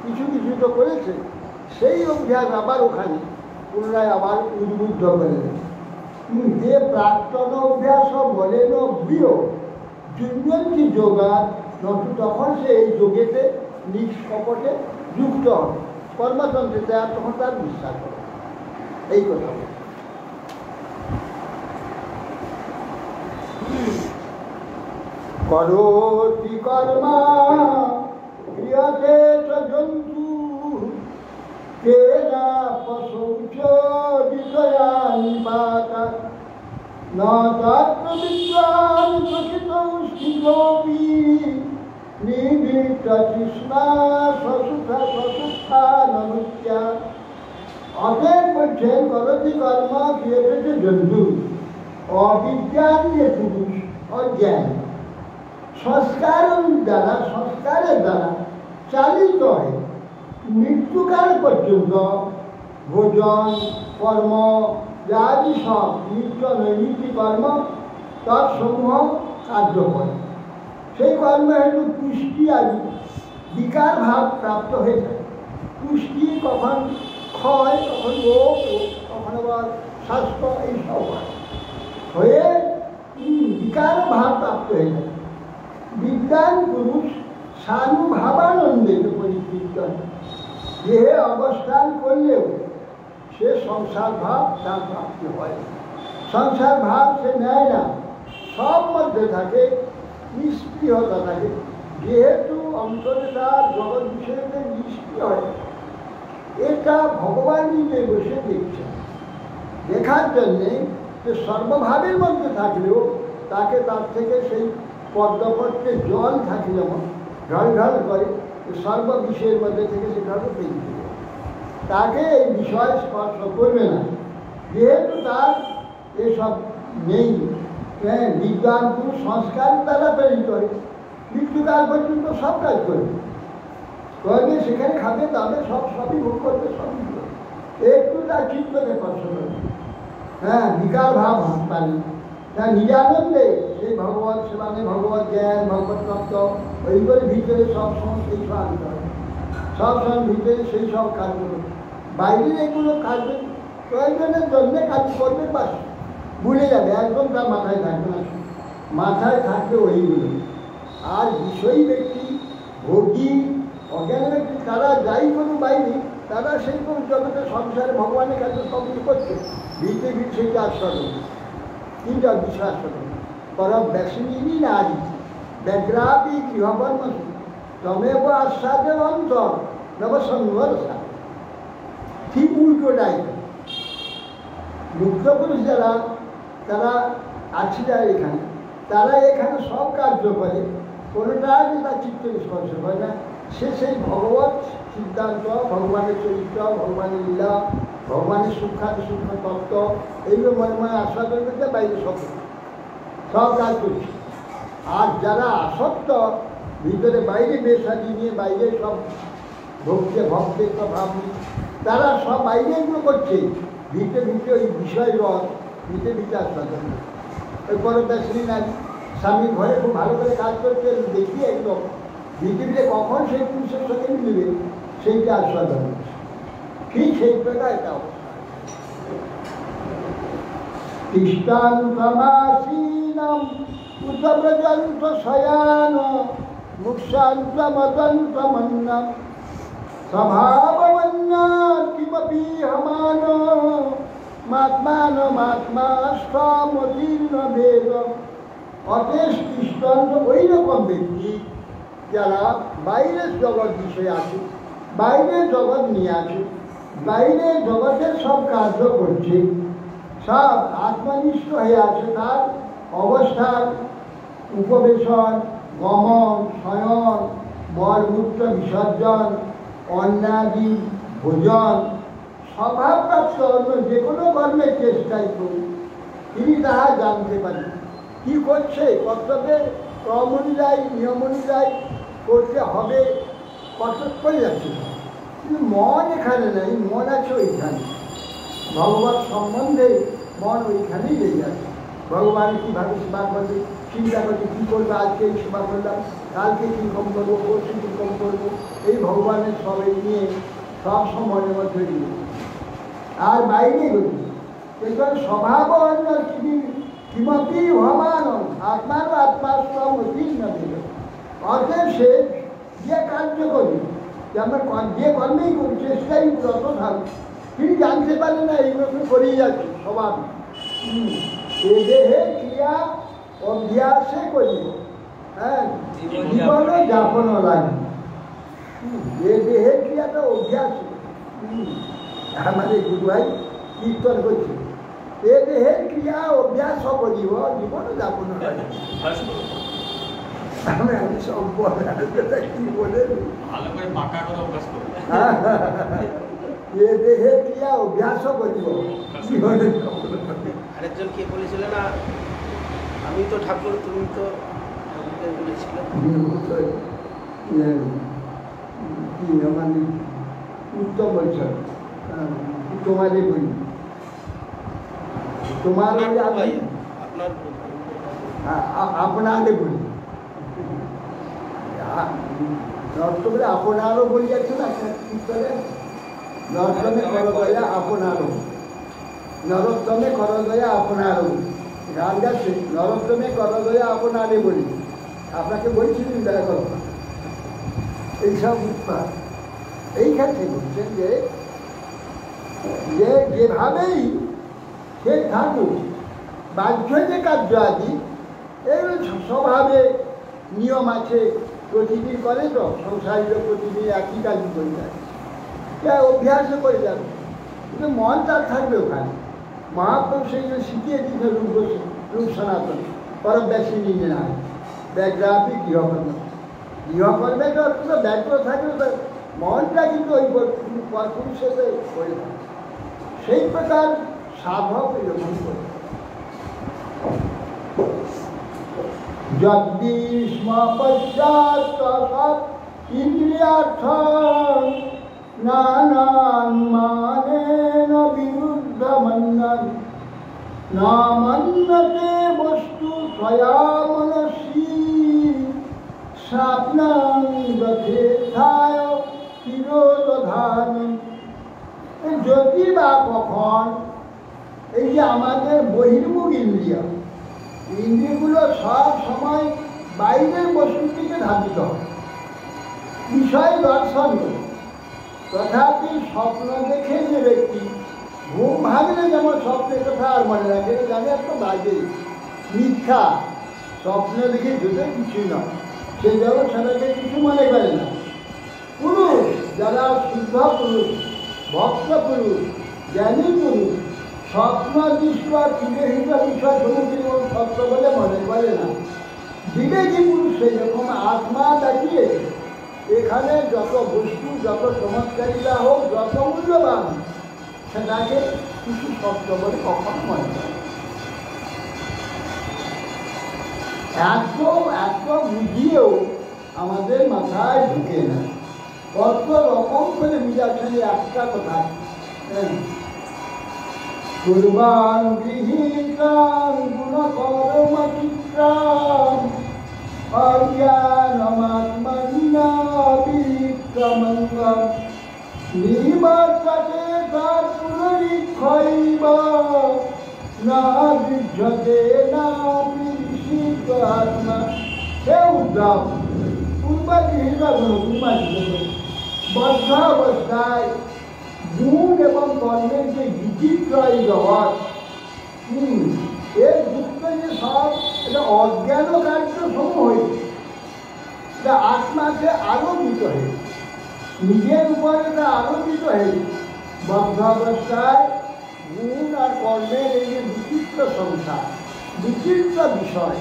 কিছু কিছু তো করেছে, সেই অভ্যাস আবার ওখানে পুনরায় আবার উদ্বুদ্ধ করে দেবে। যে প্রাক্তন অভ্যাস বলেন প্রিয় যুঞ্জন্তি যোগা নটু, তখন সে এই যোগেতে নিষ্কপটে যুক্ত হবে, কর্মতন্ত্রে আর তখন তার বিশ্বাস হবে। এই কথা করোতি কর্মা ক্রিয়তে চ জন্তু তেনা পশৌচ বিষয়া নিপাতা না তত্র বিদ্বান প্রকৃত স্থিতোপি নিবৃত্ত তৃষ্ণা সসুখা সসুখা নমস্যা। অতএব বলছেন করতি কর্ম ক্রিয়তে জন্তু, অবিজ্ঞান যে পুরুষ অজ্ঞান সংস্কারের দ্বারা চালিত হয় মৃত্যুকাল পর্যন্ত ভোজন কর্ম আদি সব নিত্য নৈমিত্তিক কর্ম তৎসমূহ কার্য করে। সেই কর্ম হেতু পুষ্টি আদি বিকার ভাব প্রাপ্ত হয়ে যায়। পুষ্টি কখন ক্ষয়, কখন রোগ, কখন আবার স্বাস্থ্য, এইসব হয়ে বিকার ভাব প্রাপ্ত হয়ে যায়। বিজ্ঞান পুরুষ সানুভাবানন্দে পরিতৃপ্ত, যে অবস্থান করলেও সে সংসার ভাব তার প্রাপ্তি হয়। সংসার ভাব সে নেয় না, সব মধ্যে থাকে, নিষ্ক্রিয়তা থাকে। যেহেতু অন্তরে তার জগৎ বিষয়তে নিষ্ক্রিয় হয়, এটা ভগবান নিজে বসে দেখছেন। দেখার জন্যে যে সর্বভাবের মধ্যে থাকলেও তাকে তার থেকে সেই পদ্মপত্রে জল থাকে যেমন ঢল ঢল করে, সর্ব বিষয়ের মধ্যে থেকে সেভাবে পেয়ে দেবে, তাকে এই বিষয় স্পর্শ করবে না, যেহেতু তার এসব নেই। বিজ্ঞান পুরুষ সংস্কার দ্বারা তৈরি করে, মৃত্যুকাল পর্যন্ত সব কাজ করবে, সেখানে খাবে দাবে সবই ভোগ করবে, সবই করবে, একটু তার চিত্তকে স্পর্শ করবে। বিকার ভাব পারি তার নিজানন্দে সেই ভগবত সেবানে ভগবত জ্ঞান ভগবত তত্ত্ব ওইগুলোর ভিতরে সবসময় সেই সব আনতে হবে, সবসময় ভিতরে সেই সব কাজ করবে। বাইরের এগুলো কাজ প্রয়োজনের জন্য কাজ করবে, বাস ভুলে যাবে, একদম তার মাথায় থাকবে না, মাথায় থাকবে ওইগুলো। আর বিষয়ী ব্যক্তি, ভোগী, অজ্ঞান ব্যক্তি, তারা যাই কোনো বাইরে, তারা সেই কোন জগতের সংসারে ভগবানের কাছে সব কিছু করছে, ভিতরে ভিড় সেইটা আশ্রয় করবে, কিন্তু বিশ্বাস করবে। পরম ব্যাসিনী নারী ব্যাগ্রাপি গৃহবর্মসু তমেব আস্বাদে অন্তর নবসংবর সাথে, ঠিক উল্টোটাই। মুক্ত পুরুষ যারা, তারা আছে যারা এখানে, তারা এখানে সব কার্য করে, কোনোটাই তার চিত্ত স্পর্শ করে না। সে সেই ভগবত সিদ্ধান্ত, ভগবানের চরিত্র, ভগবানের লীলা, ভগবানের সূক্ষ্মাতি সূক্ষ্ম তত্ত্ব, এইগুলো মনে মনে আস্বাদন করতে বাইরে সব কাজ করছে। আর যারা আসক্ত, ভিতরে বাইরে বেসাজি নিয়ে বাইরে সব ভক্তের সব ভাবনি, তারা সব বাইরে এগুলো করছে, ভিতরে ওই বিষয় রস ভিতরে আস্বাদন। ওই পরদাসী নারী স্বামী ঘরে খুব ভালো করে কাজ করছে, দেখি একদম ভিতরে কখন সেই পুরুষের সাথে মিলবে সেইটা আস্বাদন হচ্ছে, ঠিক সেই প্রকার এটা অবস্থা। তিষ্টান্তমাসীনম উতব্রজন্ত শয়ান মুক্ষান্তমদন্তমন্নম স্বভাবমন্যা কিমপি হমান মাত্মানমাত্মাষ্টমতীর্ণ বেদ। অতেশ দৃষ্টান্ত ওই রকম ব্যক্তি যারা বাইরের জগৎ বিষয়ে আছে, বাইরের জগৎ নিয়ে আছে, বাইরের জগতের সব কার্য করছে, সব আত্মনিষ্ঠ হয়ে আছে, তার অবস্থান, উপবেশন, গমন, শয়ন, মলমূত্র বিসর্জন, অন্নাদি ভোজন, স্বভাবপ্রাপ্ত অন্য যে কোনো কর্মের চেষ্টাই করুন, তিনি তাহা জানতে পারেন। কী করছে, কর্তব্যে ক্রম অনুযায়ী, নিয়ম অনুযায়ী করতে হবে, কসরত করে যাচ্ছে, কিন্তু মন এখানে নেই, মন আছে ওইখানে। ভগবান সম্বন্ধে মন ওইখানেই লেগে আছে। ভগবান কীভাবে সেবা করবে, চিন্তা করবে, কী করবে, আজকে এই সেবা করলাম, কালকে কীরকম করবো, পরশু কীরকম করবো, এই ভগবানের সবাই নিয়ে সব সময়ের মধ্যে দিয়ে আর বাইরে গেল এটার স্বভাব অন্য কিমপি ভগবান আত্মার আত্মাশ্রম অতীর্ণ দিল। অতএব সে যে কার্য করি, আমরা যে কর্মেই করি চেষ্টাই ব্রত থাকবে, তিনি জানতে পারেন না এইগুলো করেই যাচ্ছে স্বভাব। এ দেহে ক্রিয়া অভ্যাসে করিব, হ্যাঁ, জীবনে যাপন লাগে। এ দেহের ক্রিয়াটা অভ্যাস, আমাদের গুরু ভাই কীর্তন করছে, এ দেহের ক্রিয়া অভ্যাস করিব, জীবনে যাপন লাগে। আমি সব কি বলে এ দেহের ক্রিয়া অভ্যাস করিব, জীবনে আরেকজন কে বলেছিল না, আমি তো ঠাকুর, তুমি তো ঠাকুরকে বলেছিলে উত্তম বলছ, তোমারই বলি, তোমার আপনাদের বলি, নর্তমে আপনারও বলি যাচ্ছে না, উত্তরে নর্তমে করদয়া আপনারও, নরোত্তমে করদয়া আপনারও গান যাচ্ছে, নরোত্তমে করদয়া আপনারে বলি, আপনাকে বলছিলেন দয়া করো, এইসব উৎপাদ। এইখানে বলছেন যে যেভাবেই সে থাকুক, বাহ্য যে কার্য আদি এগুলো স্বভাবে নিয়ম আছে, প্রতিদিন করে তো সংসারীরা প্রতিদিন একই কাজই করে যায়, অভ্যাসও করে যাবে, কিন্তু মন তার থাকবে ওখানে। মহাপ্রভু সেইগুলো শিখিয়ে দিতে রূপ সনাতন পরব্যাসী নিয়ে না ব্যাগ্রাফি গৃহকর্ম, গৃহকর্মে তো অর্থ ব্যগ্র থাকবে, তো মনটা কিন্তু ওই পুরুষের করে থাকে। সেই প্রকার সাধক এরকম করে যদ্বিষ্ম পশ্চাৎ ইন্দ্রিয়ার্থ নানানুমানেন বিরুদ্ধ মন্যন না মন্যতে বস্তু স্বয়া মনসী স্বপ্নং যথেচ্ছায় চিরোদধান। যদি বা কখন এই যে আমাদের বহির্মুখ ইন্দ্রিয়, ইন্দ্রিয়গুলো সব সময় বাইরের বস্তুর দিকে ধাবিত হয়, বিষয় দর্শন করে, তথাপি স্বপ্ন দেখে যে ব্যক্তি ঘুম ভাঙলে যেমন স্বপ্নের কথা আর মনে রাখে, জানে একটা বাজে মিথ্যা, স্বপ্ন দেখে যদি কিছুই নয়, সে যেমন সেটাকে কিছু মনে করে না। পুরুষ যারা শুদ্ধ পুরুষ, ভক্ত পুরুষ, জ্ঞানী পুরুষ, স্বপ্ন দৃষ্ট আর বিবেহিত বিষয় সমুদ্র সত্য বলে মনে করে না। বিবেকী পুরুষ সেই রকম আত্মা দেখিয়ে এখানে যত বস্তু, যত চমৎকারিতা হোক, যত মূল্যবান, সেটাকে কিছু সত্য বলে কখনো মনে করে। এত বুঝিয়েও আমাদের মাথায় ঢুকে না, কত রকম করে বুঝাচ্ছেন একটা কথা। কুরবান গৃহীতাং গুণকর্ম চিত্রাং অজ্ঞানমাত্মন্যাবিক্রমঙ্গম নিবর্ততে তার পুনরীক্ষৈব না বিভ্রতে না বিস্মিত আত্মা। হে উদ্ধব, পূর্বগৃহীত বদ্ধ অবস্থায় গুণ এবং কর্মের যে বিচিত্র এই জগৎ, এর যুক্ত যে সব এটা অজ্ঞান কার্য সমূহ হয়েছে, তা আত্মাতে আরোপিত হয়ে নিজের উপরে তা আরোপিত হয়ে বদ্ধ অবস্থায় গুণ আর কর্মের এই যে বিচিত্র সংসার, বিচিত্র বিষয়,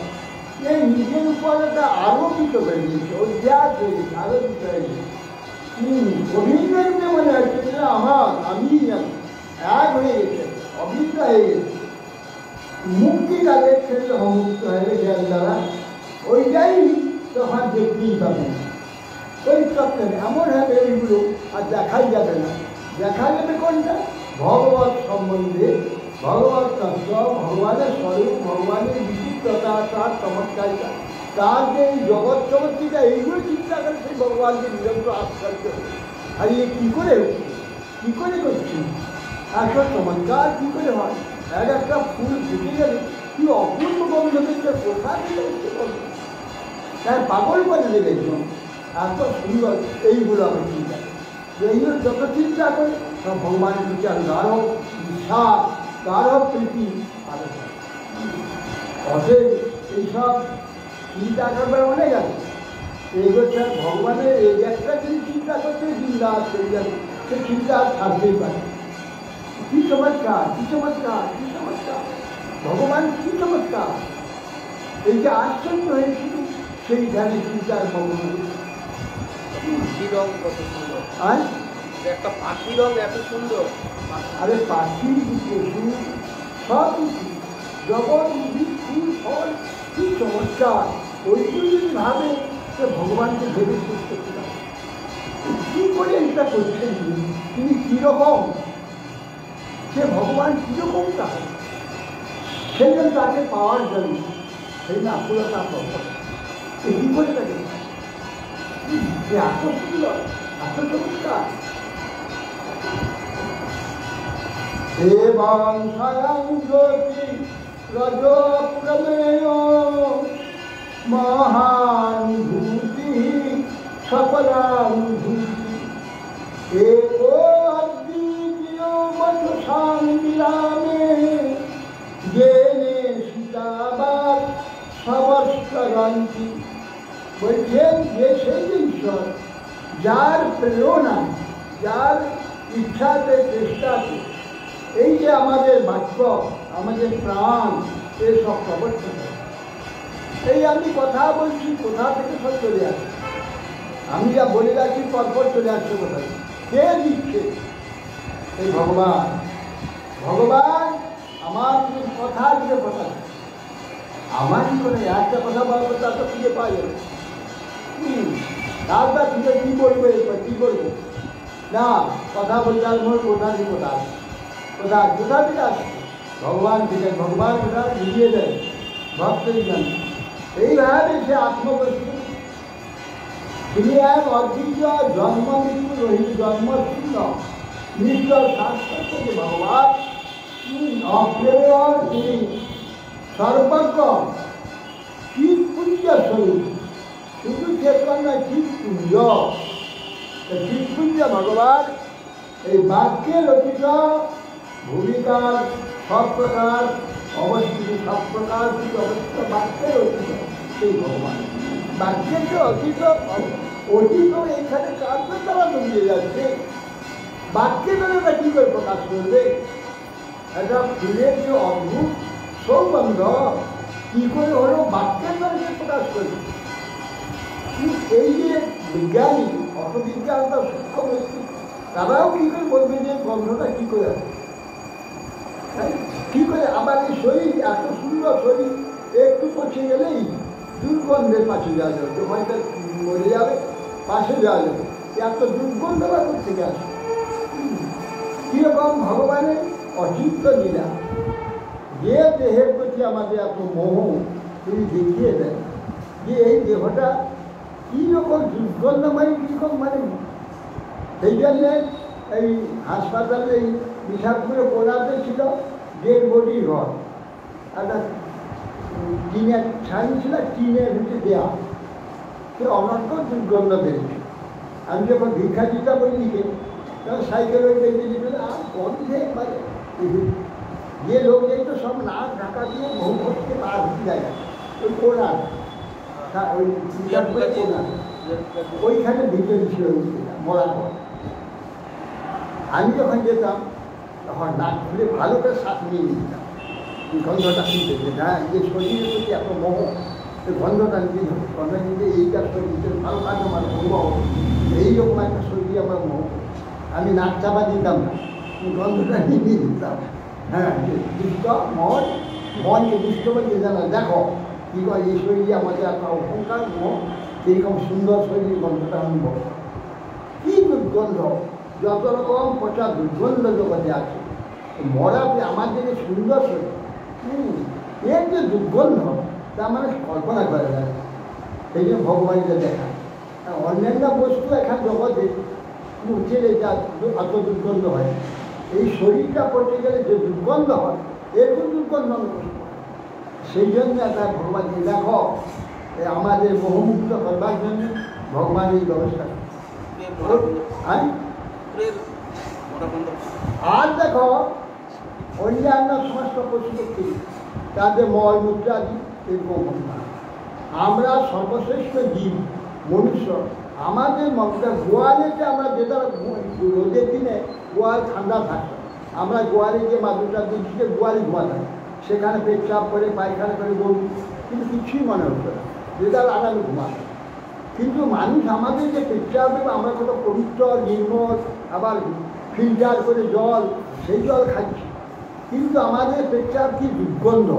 এই নিজের উপরে তা আরোপিত হয়ে গেছে, অভ্যাস হয়ে গেছে, আরোপিত হয়ে গেছে। অভিজ্ঞতা মনে হচ্ছে যে আমি এক হয়ে গেছে, অভিজ্ঞ হয়ে গেছে। মুক্তি তাদের ক্ষেত্রে মুক্ত হয়ে জ্ঞান দ্বারা ওইটাই তখন দেখতেই পাবে। ওই তত্ত্বে এমন হবে ওইগুলো আর দেখাই যাবে না। দেখা যাবে কোনটা? ভগবত সম্বন্ধে, ভগবত তত্ত্ব, ভগবানের স্বরূপ, ভগবানের বিচিত্রতা, তার চমৎকারিতা, তার যে এই জগৎ চমৎকারিতা, এইগুলো চিন্তা করে সেই ভগবানকে নিরন্তর আশ্চর্য আর ইয়ে কী করে হচ্ছে, কী করে করছি, আসল চমৎকার কী করে হয়। এক একটা ফুল ফুটে গেলে কি অপূর্ব গন্ধ থেকে কোথা থেকে হচ্ছে গন্ধ, তার পাগল করে দেবে একজন, এত সুন্দর। এইগুলো আমি চিন্তা করি, এইগুলো যত চিন্তা করি সব ভগবানের বিচার গাঢ় বিশ্বাস, গাঢ় প্রীতি আলোচনা। অতএব এইসব চিন্তা করবার অনেক আছে। এইগুলো ভগবানের এই একটা যদি চিন্তা করতে চিন্তা চলে যাবে, সে চিন্তা আর থাকতেই পারে। কি চমৎকার, কি চমৎকার, কি চমৎকার ভগবান, কি চমৎকার! এই যে আশ্চর্য হয়ে শুধু সেই ধ্যানে চিন্তার ভগবান। পাখি রং কত সুন্দর, আর একটা পাখি রং এত সুন্দর। আরে পাখি, পশু, সব কিছু, জগৎ, উদ্ভিদ, ফুল, ফল, কি চমৎকার! ওইগুলো যদি ভাবে সে ভগবানকে ভেবে করতে পারে। কি করে এটা করছেন তিনি, কীরকম, সে ভগবান কীরকম তার, সেই জন্য তাকে পাওয়ার জন্য সেই না আকুলতা প্রবল। সে কী করে থাকে, এত সুন্দর, এত চমৎকার। এবং স্বয়ং জ্যোতি রজপ্রমেয় মহানুভূতি সকলানুভূতি एको अद्वितीय मधुशान्तिरामे जेने सीताबाद সমস্তরন্তি। বলছেন যে সেই ঈশ্বর যার প্রেরণা, যার ইচ্ছাতে, চেষ্টাতে এই যে আমাদের বাক্য, আমাদের প্রাণ, এসব প্রবর্তন। এই আমি কথা বলছি, কোথা থেকে সব চলে আসছে, আমি যা বলে যাচ্ছি পরপর চলে আসছে কোথায়, কে দিচ্ছে? এই ভগবান। ভগবান আমার কথা দিয়ে কথা, আমার কি করে একটা কথা বলবো তা তো খুঁজে পাওয়া যাবে। তারপর খুঁজে কী বলবো, এরপর কী করবো না, কথা বলতে আমার কোথা থেকে কোথা আসে, কোথা থেকে আসে? ভগবান থেকে। ভগবান কোথা মিলিয়ে দেয় ভক্তই জানে। এইভাবে সে আত্মবস্তু, তিনি এক অদ্বিতীয় জন্ম মৃত্যু রহিত, জন্মশূন্য নিত্য শাশ্বত যে ভগবান, অপ্রেয়, তিনি সর্বজ্ঞ, চিৎপুঞ্জ স্বরূপ। শুধু চেতন নয়, চিৎপুঞ্জ। চিৎপুঞ্জ ভগবান এই বাক্যে রচিত ভূমিকার সব প্রকার অবস্থিত, সব প্রকার অবস্থিত বাক্যে রচিত সেই ভগবান। বাক্যের যে অতীত, অতীত এখানে কার্য দ্বারা জমিয়ে যাচ্ছে, বাক্যে দ্বারা কী করে প্রকাশ করবে? একটা ফুলের যে অদ্ভুত সৌগন্ধ কী করে হলো, বাক্যের দ্বারা সে প্রকাশ করবে। এই যে বিজ্ঞানী, অর্থবিজ্ঞানটা সূক্ষ্ম ব্যক্তি, তারাও কী করে বলবে যে গন্ধটা কী করে আসে, কী করে? আবার এই শরীর, এত সুন্দর শরীর, একটু পচে গেলেই দুর্গন্ধের পাশে যাওয়া যাবে, হয়তো মরে যাবে, পাশে যাওয়া যাবে, এত দুর্গন্ধ বা থেকে আসে। কীরকম ভগবানের অচিন্ত লীলা, যে দেহের প্রতি আমাদের এত মোহ তিনি দেখিয়ে দেন যে এই দেহটা কীরকম দুর্গন্ধময়, কীরকম মানে। সেই জন্যে এই হাসপাতালে এই মিঠাপুরে পোড়াতে ছিল ডেড বডি ঘর, একটা টিনের ছানি ছিল, টিনের ভিতরে দেওয়া, সে অনন্ত দুর্গন্ধ বেরোচ্ছে। আমি যখন ভিক্ষা দিতে বলি লিখে, তখন সাইকেল ওই বেরিয়ে দিতে আর গন্ধে একবারে যে লোক তো সব নাক ঢাকা দিয়ে বহু করতে পার হতে জায়গা, ওই কোনা, ওই মিঠাপুরে কোনা ওইখানে ভিতরে ছিল মরার পর। আমি যখন যেতাম তখন নাক খুলে ভালো করে শ্বাস নিয়ে নিতাম, গন্ধটা শুনতে যে না যে শরীরের প্রতি এত মোহ, সে গন্ধটা নিতে হবে, গন্ধ নিতে এইটা শরীর ভালো কাজ আমার মোহ, এইরকম একটা শরীর আমার মোহ। আমি নাক চাপা দিতাম না, গন্ধটা নিয়ে দিতাম। হ্যাঁ, দুষ্ট মন, মনকে দুষ্ট বলতে জানা দেখো কী কয় এই শরীরে আমাদের একটা অহংকার মোহ, এইরকম সুন্দর শরীর গন্ধটা অনুভব। কী দুর্গন্ধ, যত রকম পচা দুর্গন্ধ জগতে আছে, মরাতে আমাদের যে সুন্দর শরীর, এর যে দুর্গন্ধ তা মানুষ কল্পনা করা যায়। সেই জন্য ভগবানকে দেখা অন্যান্য বস্তু এখন জগতে উঠেলে যা এত দুর্গন্ধ হয়, এই শরীরটা পড়তে গেলে যে দুর্গন্ধ হয় এরকম দুর্গন্ধ সেই জন্য একটা ভগবানকে দেখো আমাদের মোহমুক্ত করবার জন্য ভগবান এই ব্যবস্থা। আর দেখো অন্যান্য সমস্ত পশু পক্ষী তাদের মলমূত্রাদি এরকম আমরা সর্বশ্রেষ্ঠ জীব মনুষ্য, আমাদের মনটা গোয়ালেতে আমরা যেটা রোদের দিনে গোয়াল ঠান্ডা থাকে, আমরা গোয়ালে যে মাদুরটা দিচ্ছি গোয়ালে ঘুমাতাম, সেখানে পেচ্ছাপ করে পায়খানা করে বলবি, কিন্তু কিছুই মনে হতো না, যেটা আরামে ঘুমাতাম। কিন্তু মানুষ আমাদের যে পেচ্ছাপে আমরা কত পবিত্র নির্মল, আবার ফিল্টার করে জল, সেই জল খাচ্ছি, কিন্তু আমাদের পেচ্ছাপ কি দুর্গন্ধ,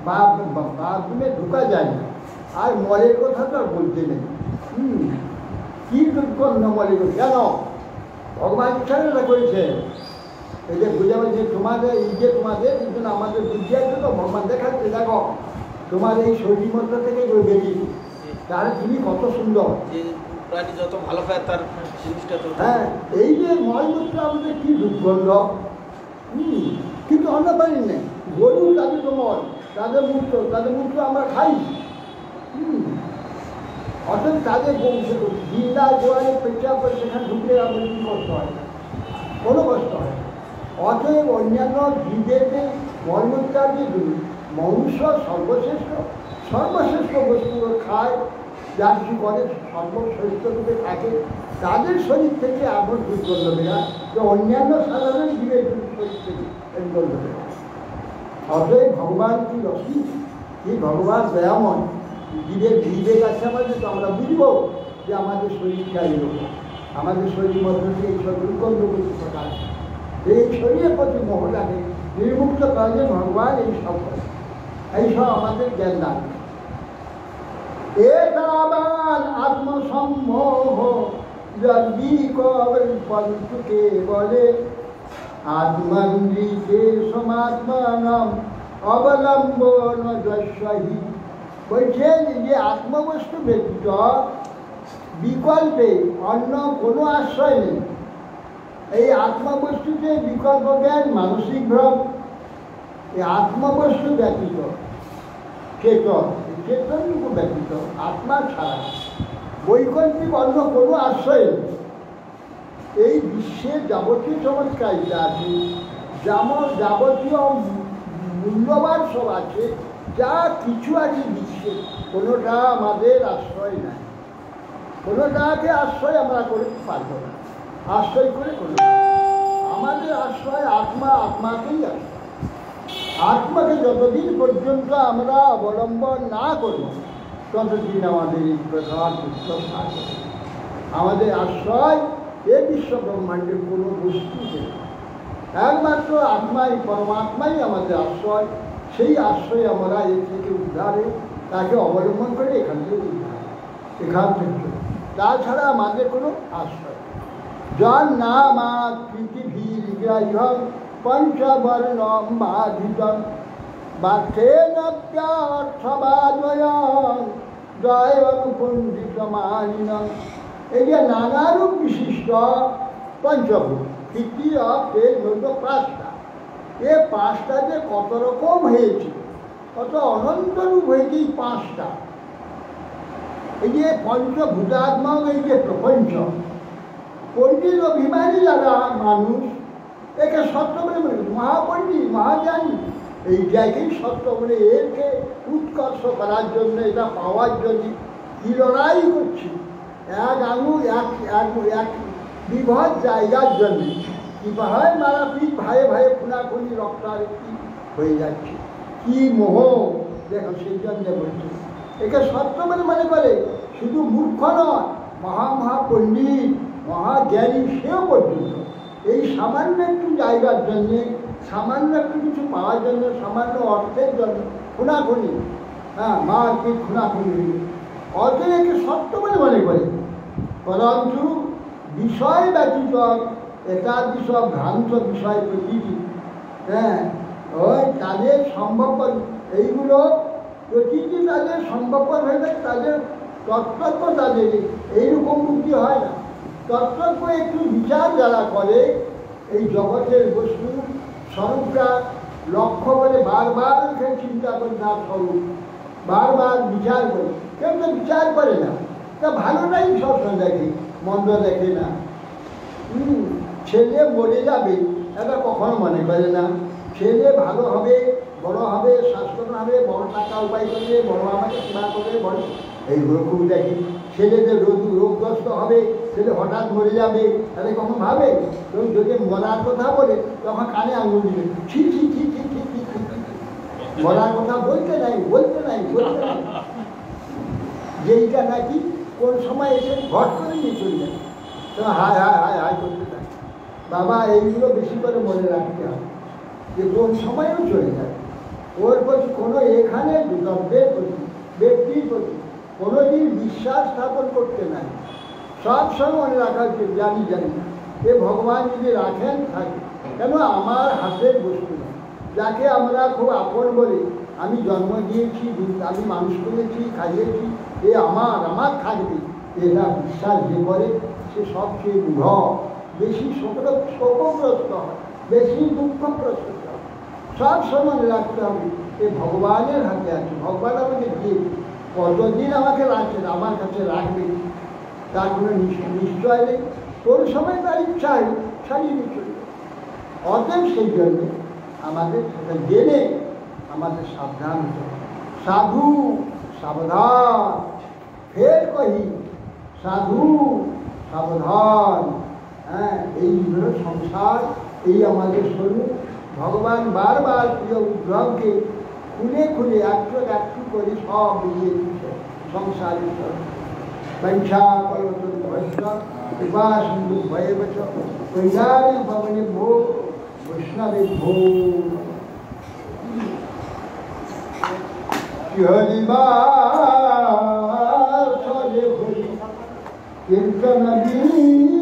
বাথরুমে ঢোকা যায় না। আর মলের কথা তো আর বলতে নেই, কী দুর্গন্ধ মলের, কেন ভগবান ইচ্ছা করেছে এই যে বুঝাবে যে তোমাদের এই যে তোমাদের এই জন্য আমাদের বুঝিয়ে তো ভগবান দেখাচ্ছে দেখো তোমার এই শরীর মধ্যে থেকে বেরিয়ে, তাহলে তুমি কত সুন্দর, যত ভালো পায় তার জিনিসটা। হ্যাঁ, এই যে মলমূত্র আমাদের কি দুর্গন্ধ, কিন্তু আমরা পারি না। গরু তাদের তো মল, তাদের মূত্র আমরা খাই, অর্থাৎ তাদের জিন্দা গোয়ালে পেচ্ছাপ করে সেখানে ঢুকলে আমাদের কি কষ্ট হয়, কোনো কষ্ট হয়। অতএব অন্যান্য জীবেদের মলমূত্রাদি মনুষ্য সর্বশ্রেষ্ঠ বস্তুগুলো খায়, যা কিছু করে সর্বশ্রেষ্ঠ রূপে থাকে, তাদের শরীর থেকে আবার দুর্গন্ধ বেরায়, যে অন্যান্য সাধারণ জীবের শরীর থেকে দুর্গন্ধ বেরায়। অতএব ভগবান কি রসি, কি ভগবান দয়াময়, জীবের বিবেক আছে আমাদের, তো আমরা বুঝব যে আমাদের শরীরটা এরকম, আমাদের শরীর মধ্যে দিয়ে এইসব দুর্গন্ধ প্রতিষ্ঠা আছে, এই শরীরের প্রতি মোহ লাগে, নির্মুক্ত কাজে ভগবান এইসব করে, এইসব আমাদের জ্ঞান দান। এতাবান আত্মসম্মোহ পঞ্চুকে বলে আত্মন্দ্রিকে সমাত্মানম অবলম্বন যশহি। বলছেন যে আত্মবস্তু ব্যতীত বিকল্পে অন্য কোনো আশ্রয় নেই। এই আত্মবস্তুতে বিকল্প জ্ঞান মানসিক ভ্রম, এই আত্মবস্তু ব্যতীত চেতনটুকু ব্যতীত আত্মা ছাড়া বৈকল্পিক অন্য কোনো আশ্রয় নেই। এই বিশ্বের যাবতীয় চমৎকারিতা আছে, যাবতীয় মূল্যবান সব আছে, যা কিছু আছে বিশ্বে, কোনোটা আমাদের আশ্রয় নাই, কোনোটাকে আশ্রয় আমরা করতে পারবো না, আশ্রয় করে কোনো আমাদের আশ্রয় আত্মা, আত্মাকেই আশ্রয়। আত্মাকে যতদিন পর্যন্ত আমরা অবলম্বন না করব ততদিন আমাদের এই প্রধান উৎসব থাকবে। আমাদের আশ্রয় এ বিশ্ব ব্রহ্মাণ্ডের কোনো বস্তু নেই, একমাত্র আত্মাই, পরমাত্মাই আমাদের আশ্রয়। সেই আশ্রয় আমরা এর থেকে উদ্ধারে তাকে অবলম্বন করে এখান থেকে তাছাড়া আমাদের কোনো আশ্রয়। যার নাম পৃথিবীর গ্রাহ্যম পঞ্চবর্ণম বাধিতম বাক্যেন প্যার্থবাদয়ং জয়ং পণ্ডিতমানিনম। এই যে নানারূপ বিশিষ্ট পঞ্চভূত, পৃথিবী পাঁচটা, এ পাঁচটা যে কত রকম হয়েছে, কত অনন্ত রূপ হয়েছে এই পাঁচটা। এই যে পঞ্চভূতাত্মক এই যে প্রপঞ্চ, পণ্ডিত অভিমানী যারা মানুষ একে সত্য বলে মনে করি, মহাপণ্ডিত মহাজ্ঞানী এইটাকেই সত্য বলে একে উৎকর্ষ করার জন্য, এটা পাওয়ার জন্য কি লড়াই করছি, এক আঙুল এক বিভৎ জায়গার জন্য কি হয় মারাপিট, ভাইয়ে ভাইয়ে খুনাখুনি, রক্তারক্তি হয়ে যাচ্ছে। কি মোহ দেখো, সেই জন্য বলছে একে সত্য বলে মনে করে। শুধু মূর্খ নয়, মহাপণ্ডিত মহাজ্ঞানী সেও পর্যন্ত এই সামান্য একটু জায়গার জন্যে, সামান্য একটু কিছু পাওয়ার জন্য, সামান্য অর্থের জন্য খুনাখুনি, মারপিট খুনাখুনি অতএব একে সত্য বলে মনে করে। পরন্তু বিষয় ব্যতীত একাদি সব ভ্রান্ত বিষয় প্রকৃতি, ওই তাদের সম্ভবপর, এইগুলো প্রকৃতি তাদের সম্ভবপর হয়ে যায়, তাদের তত্ত্ব তাদের এইরকম বুদ্ধি হয় না। তত্ত্ব একটু বিচার যারা করে, এই জগতের বস্তু স্বরূপটা লক্ষ্য করে বারবার চিন্তা করে, তার স্বরূপ বারবার বিচার করে। কেউ তো বিচার করে না, তা ভালোটাই সবসময় দেখে, মন্দ দেখে না। ছেলে মরে যাবে এটা কখনো মনে করে না। ছেলে ভালো হবে, বড় হবে, স্বাস্থ্য হবে, বড় টাকা উপায় করবে, বড় আমাকে সেবা করবে, বড় এইগুলো খুব দেখি। ছেলেদের রোগগ্রস্ত হবে, ছেলে হঠাৎ মরে যাবে, তাহলে কখন ভাবে? তো যদি মরার কথা বলে তখন কানে আঙুল দিবে, ছি ছি ছি ছি ছি ছি ছি, মরার কথা বলতে নাই, বলতে নাই, বলতে নাই। যেইটা নাকি কোন সময় এসে ঘট করে নিয়ে চলে যায়, তো হায় হায় হায় হায় করতে থাকে। বাবা এইগুলো বেশি করে মনে রাখতে হবে যে কোন সময়ও চলে যায়। ওর প্রতি কোনো এখানে দ্রব্যের প্রতি, ব্যক্তির প্রতি কোনোদিন বিশ্বাস স্থাপন করতে নাই। সব সময় মনে রাখা উচিত, জানি না এ ভগবান যদি রাখেন থাকে, কেন আমার হাতের বস্তু না। যাকে আমরা খুব আপন বলি, আমি জন্ম দিয়েছি, আমি মানুষ করেছি, খাইয়েছি, এ আমার থাকবে, এরা বিশ্বাস যে করে সে সবচেয়ে দৃঢ়, বেশি শোকগ্রস্ত হয়, বেশি দুঃখগ্রস্ত হয়। সব সময় রাখতে হবে এ ভগবানের হাতে আছে, ভগবান আমাকে দিয়েছে, কতদিন আমাকে রাখছেন, আমার কাছে রাখবে তার কোনো নিশ্চয় নেই। কোন সময় তার ইচ্ছায় ছাড়িয়ে দিয়ে চলবে। অতএব সেই জন্য আমাদের সেটা জেনে আমাদের সাবধান হতে হবে। সাধু সাবধান, ফের কহি সাধু সাবধান। এই হল সংসার, এই আমাদের স্বরূপ। ভগবান বারবার প্রিয় উদ্ধবকে খুলে খুলে একটু একটু করে সব বুঝিয়ে দিচ্ছে সংসারের স্বরূপ। পঞ্চা কল্পতরু ভৈষ্য কৃপা সিন্ধু ভয়েবচ কৈলাসে ভবনে ভো বৈষ্ণবে ভো। হরিবাসরে হরি কীর্তন বিধান,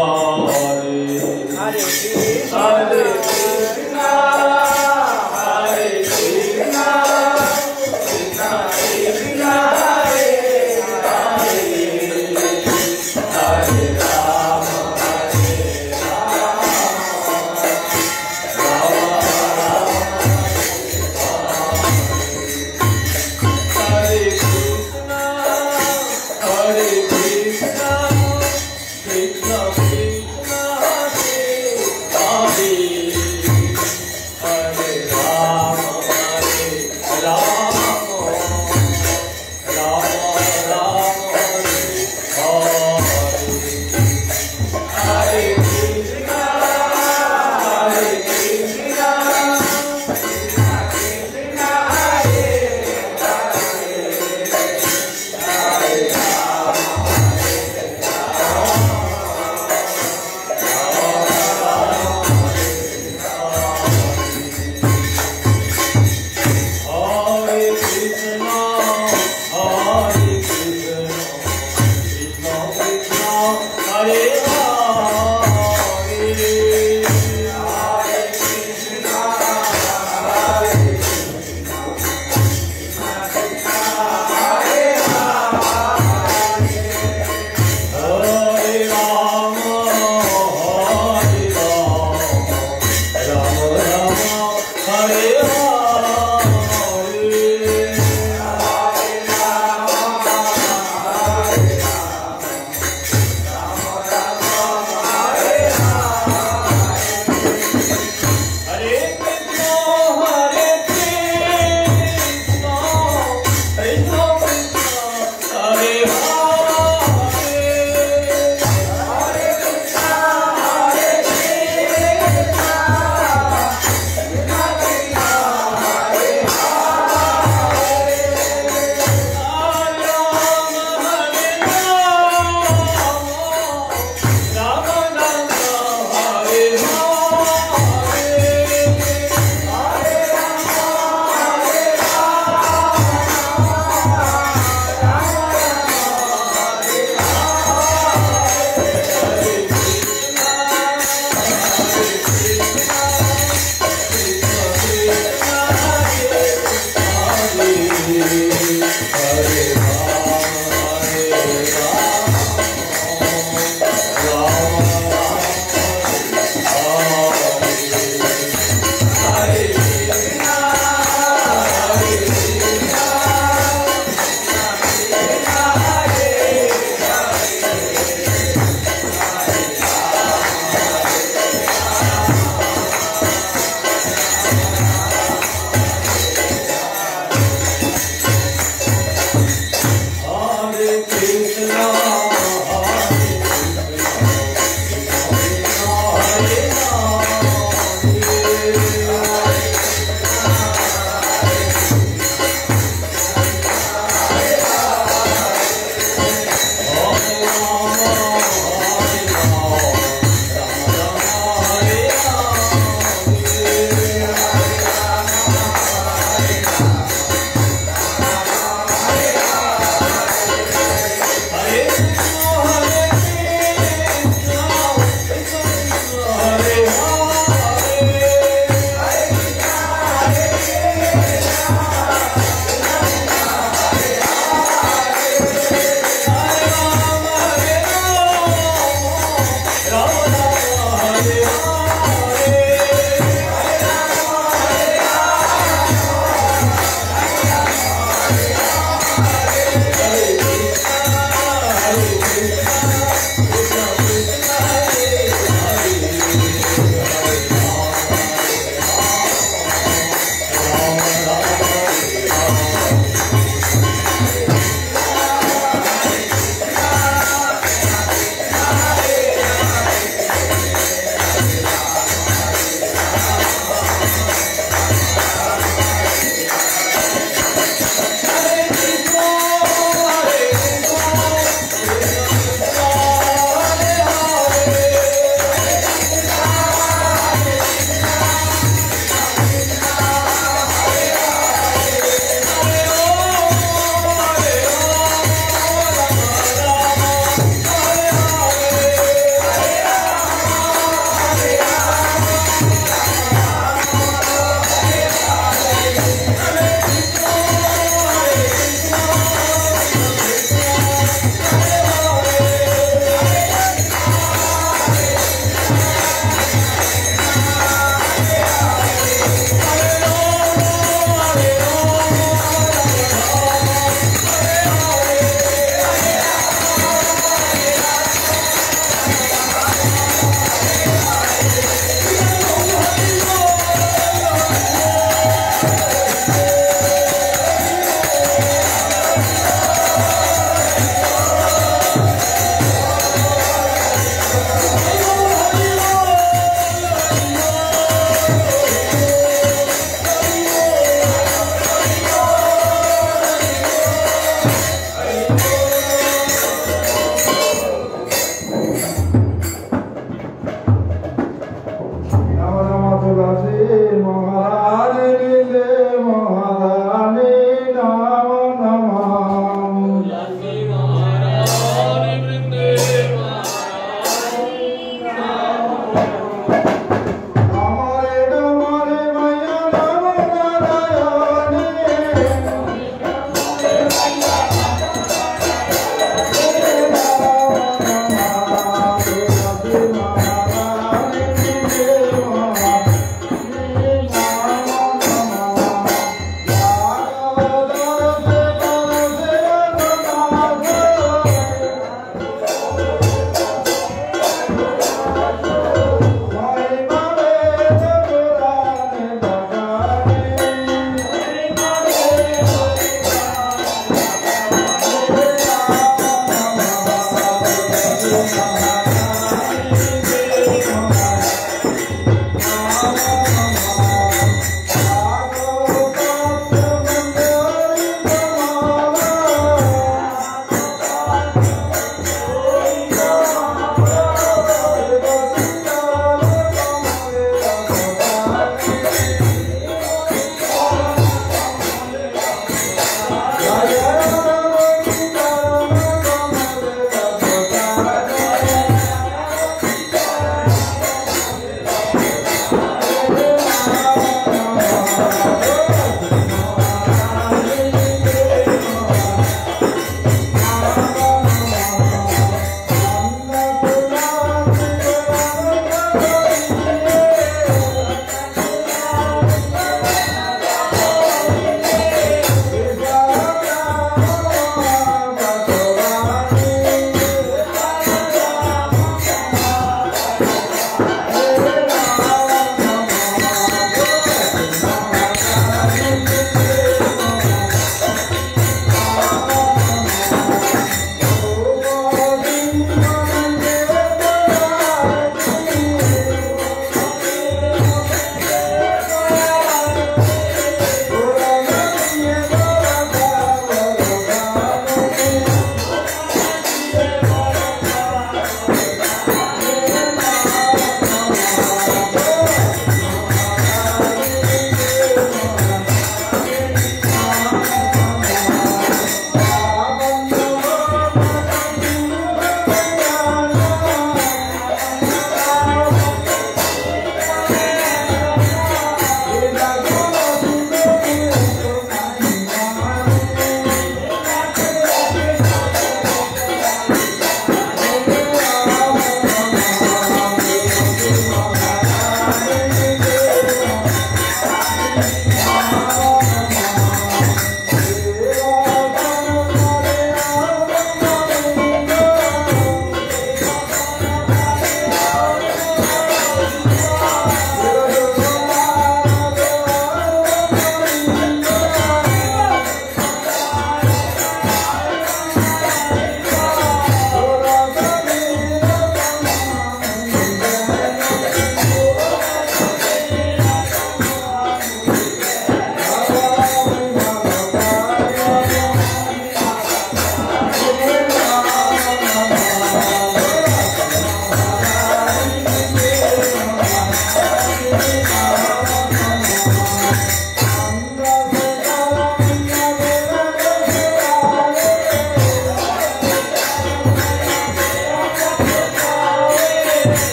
Krishna Krishna Hare Hare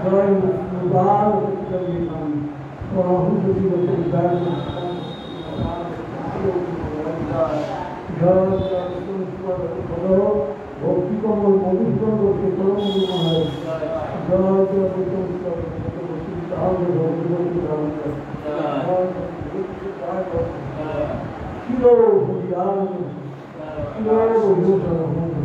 जय मुबार कविमान बाहु सती वचन गाय भगव भक्ति को मनुष्य को परम महाराज जय Kilo Budiano, Kilo Budiano,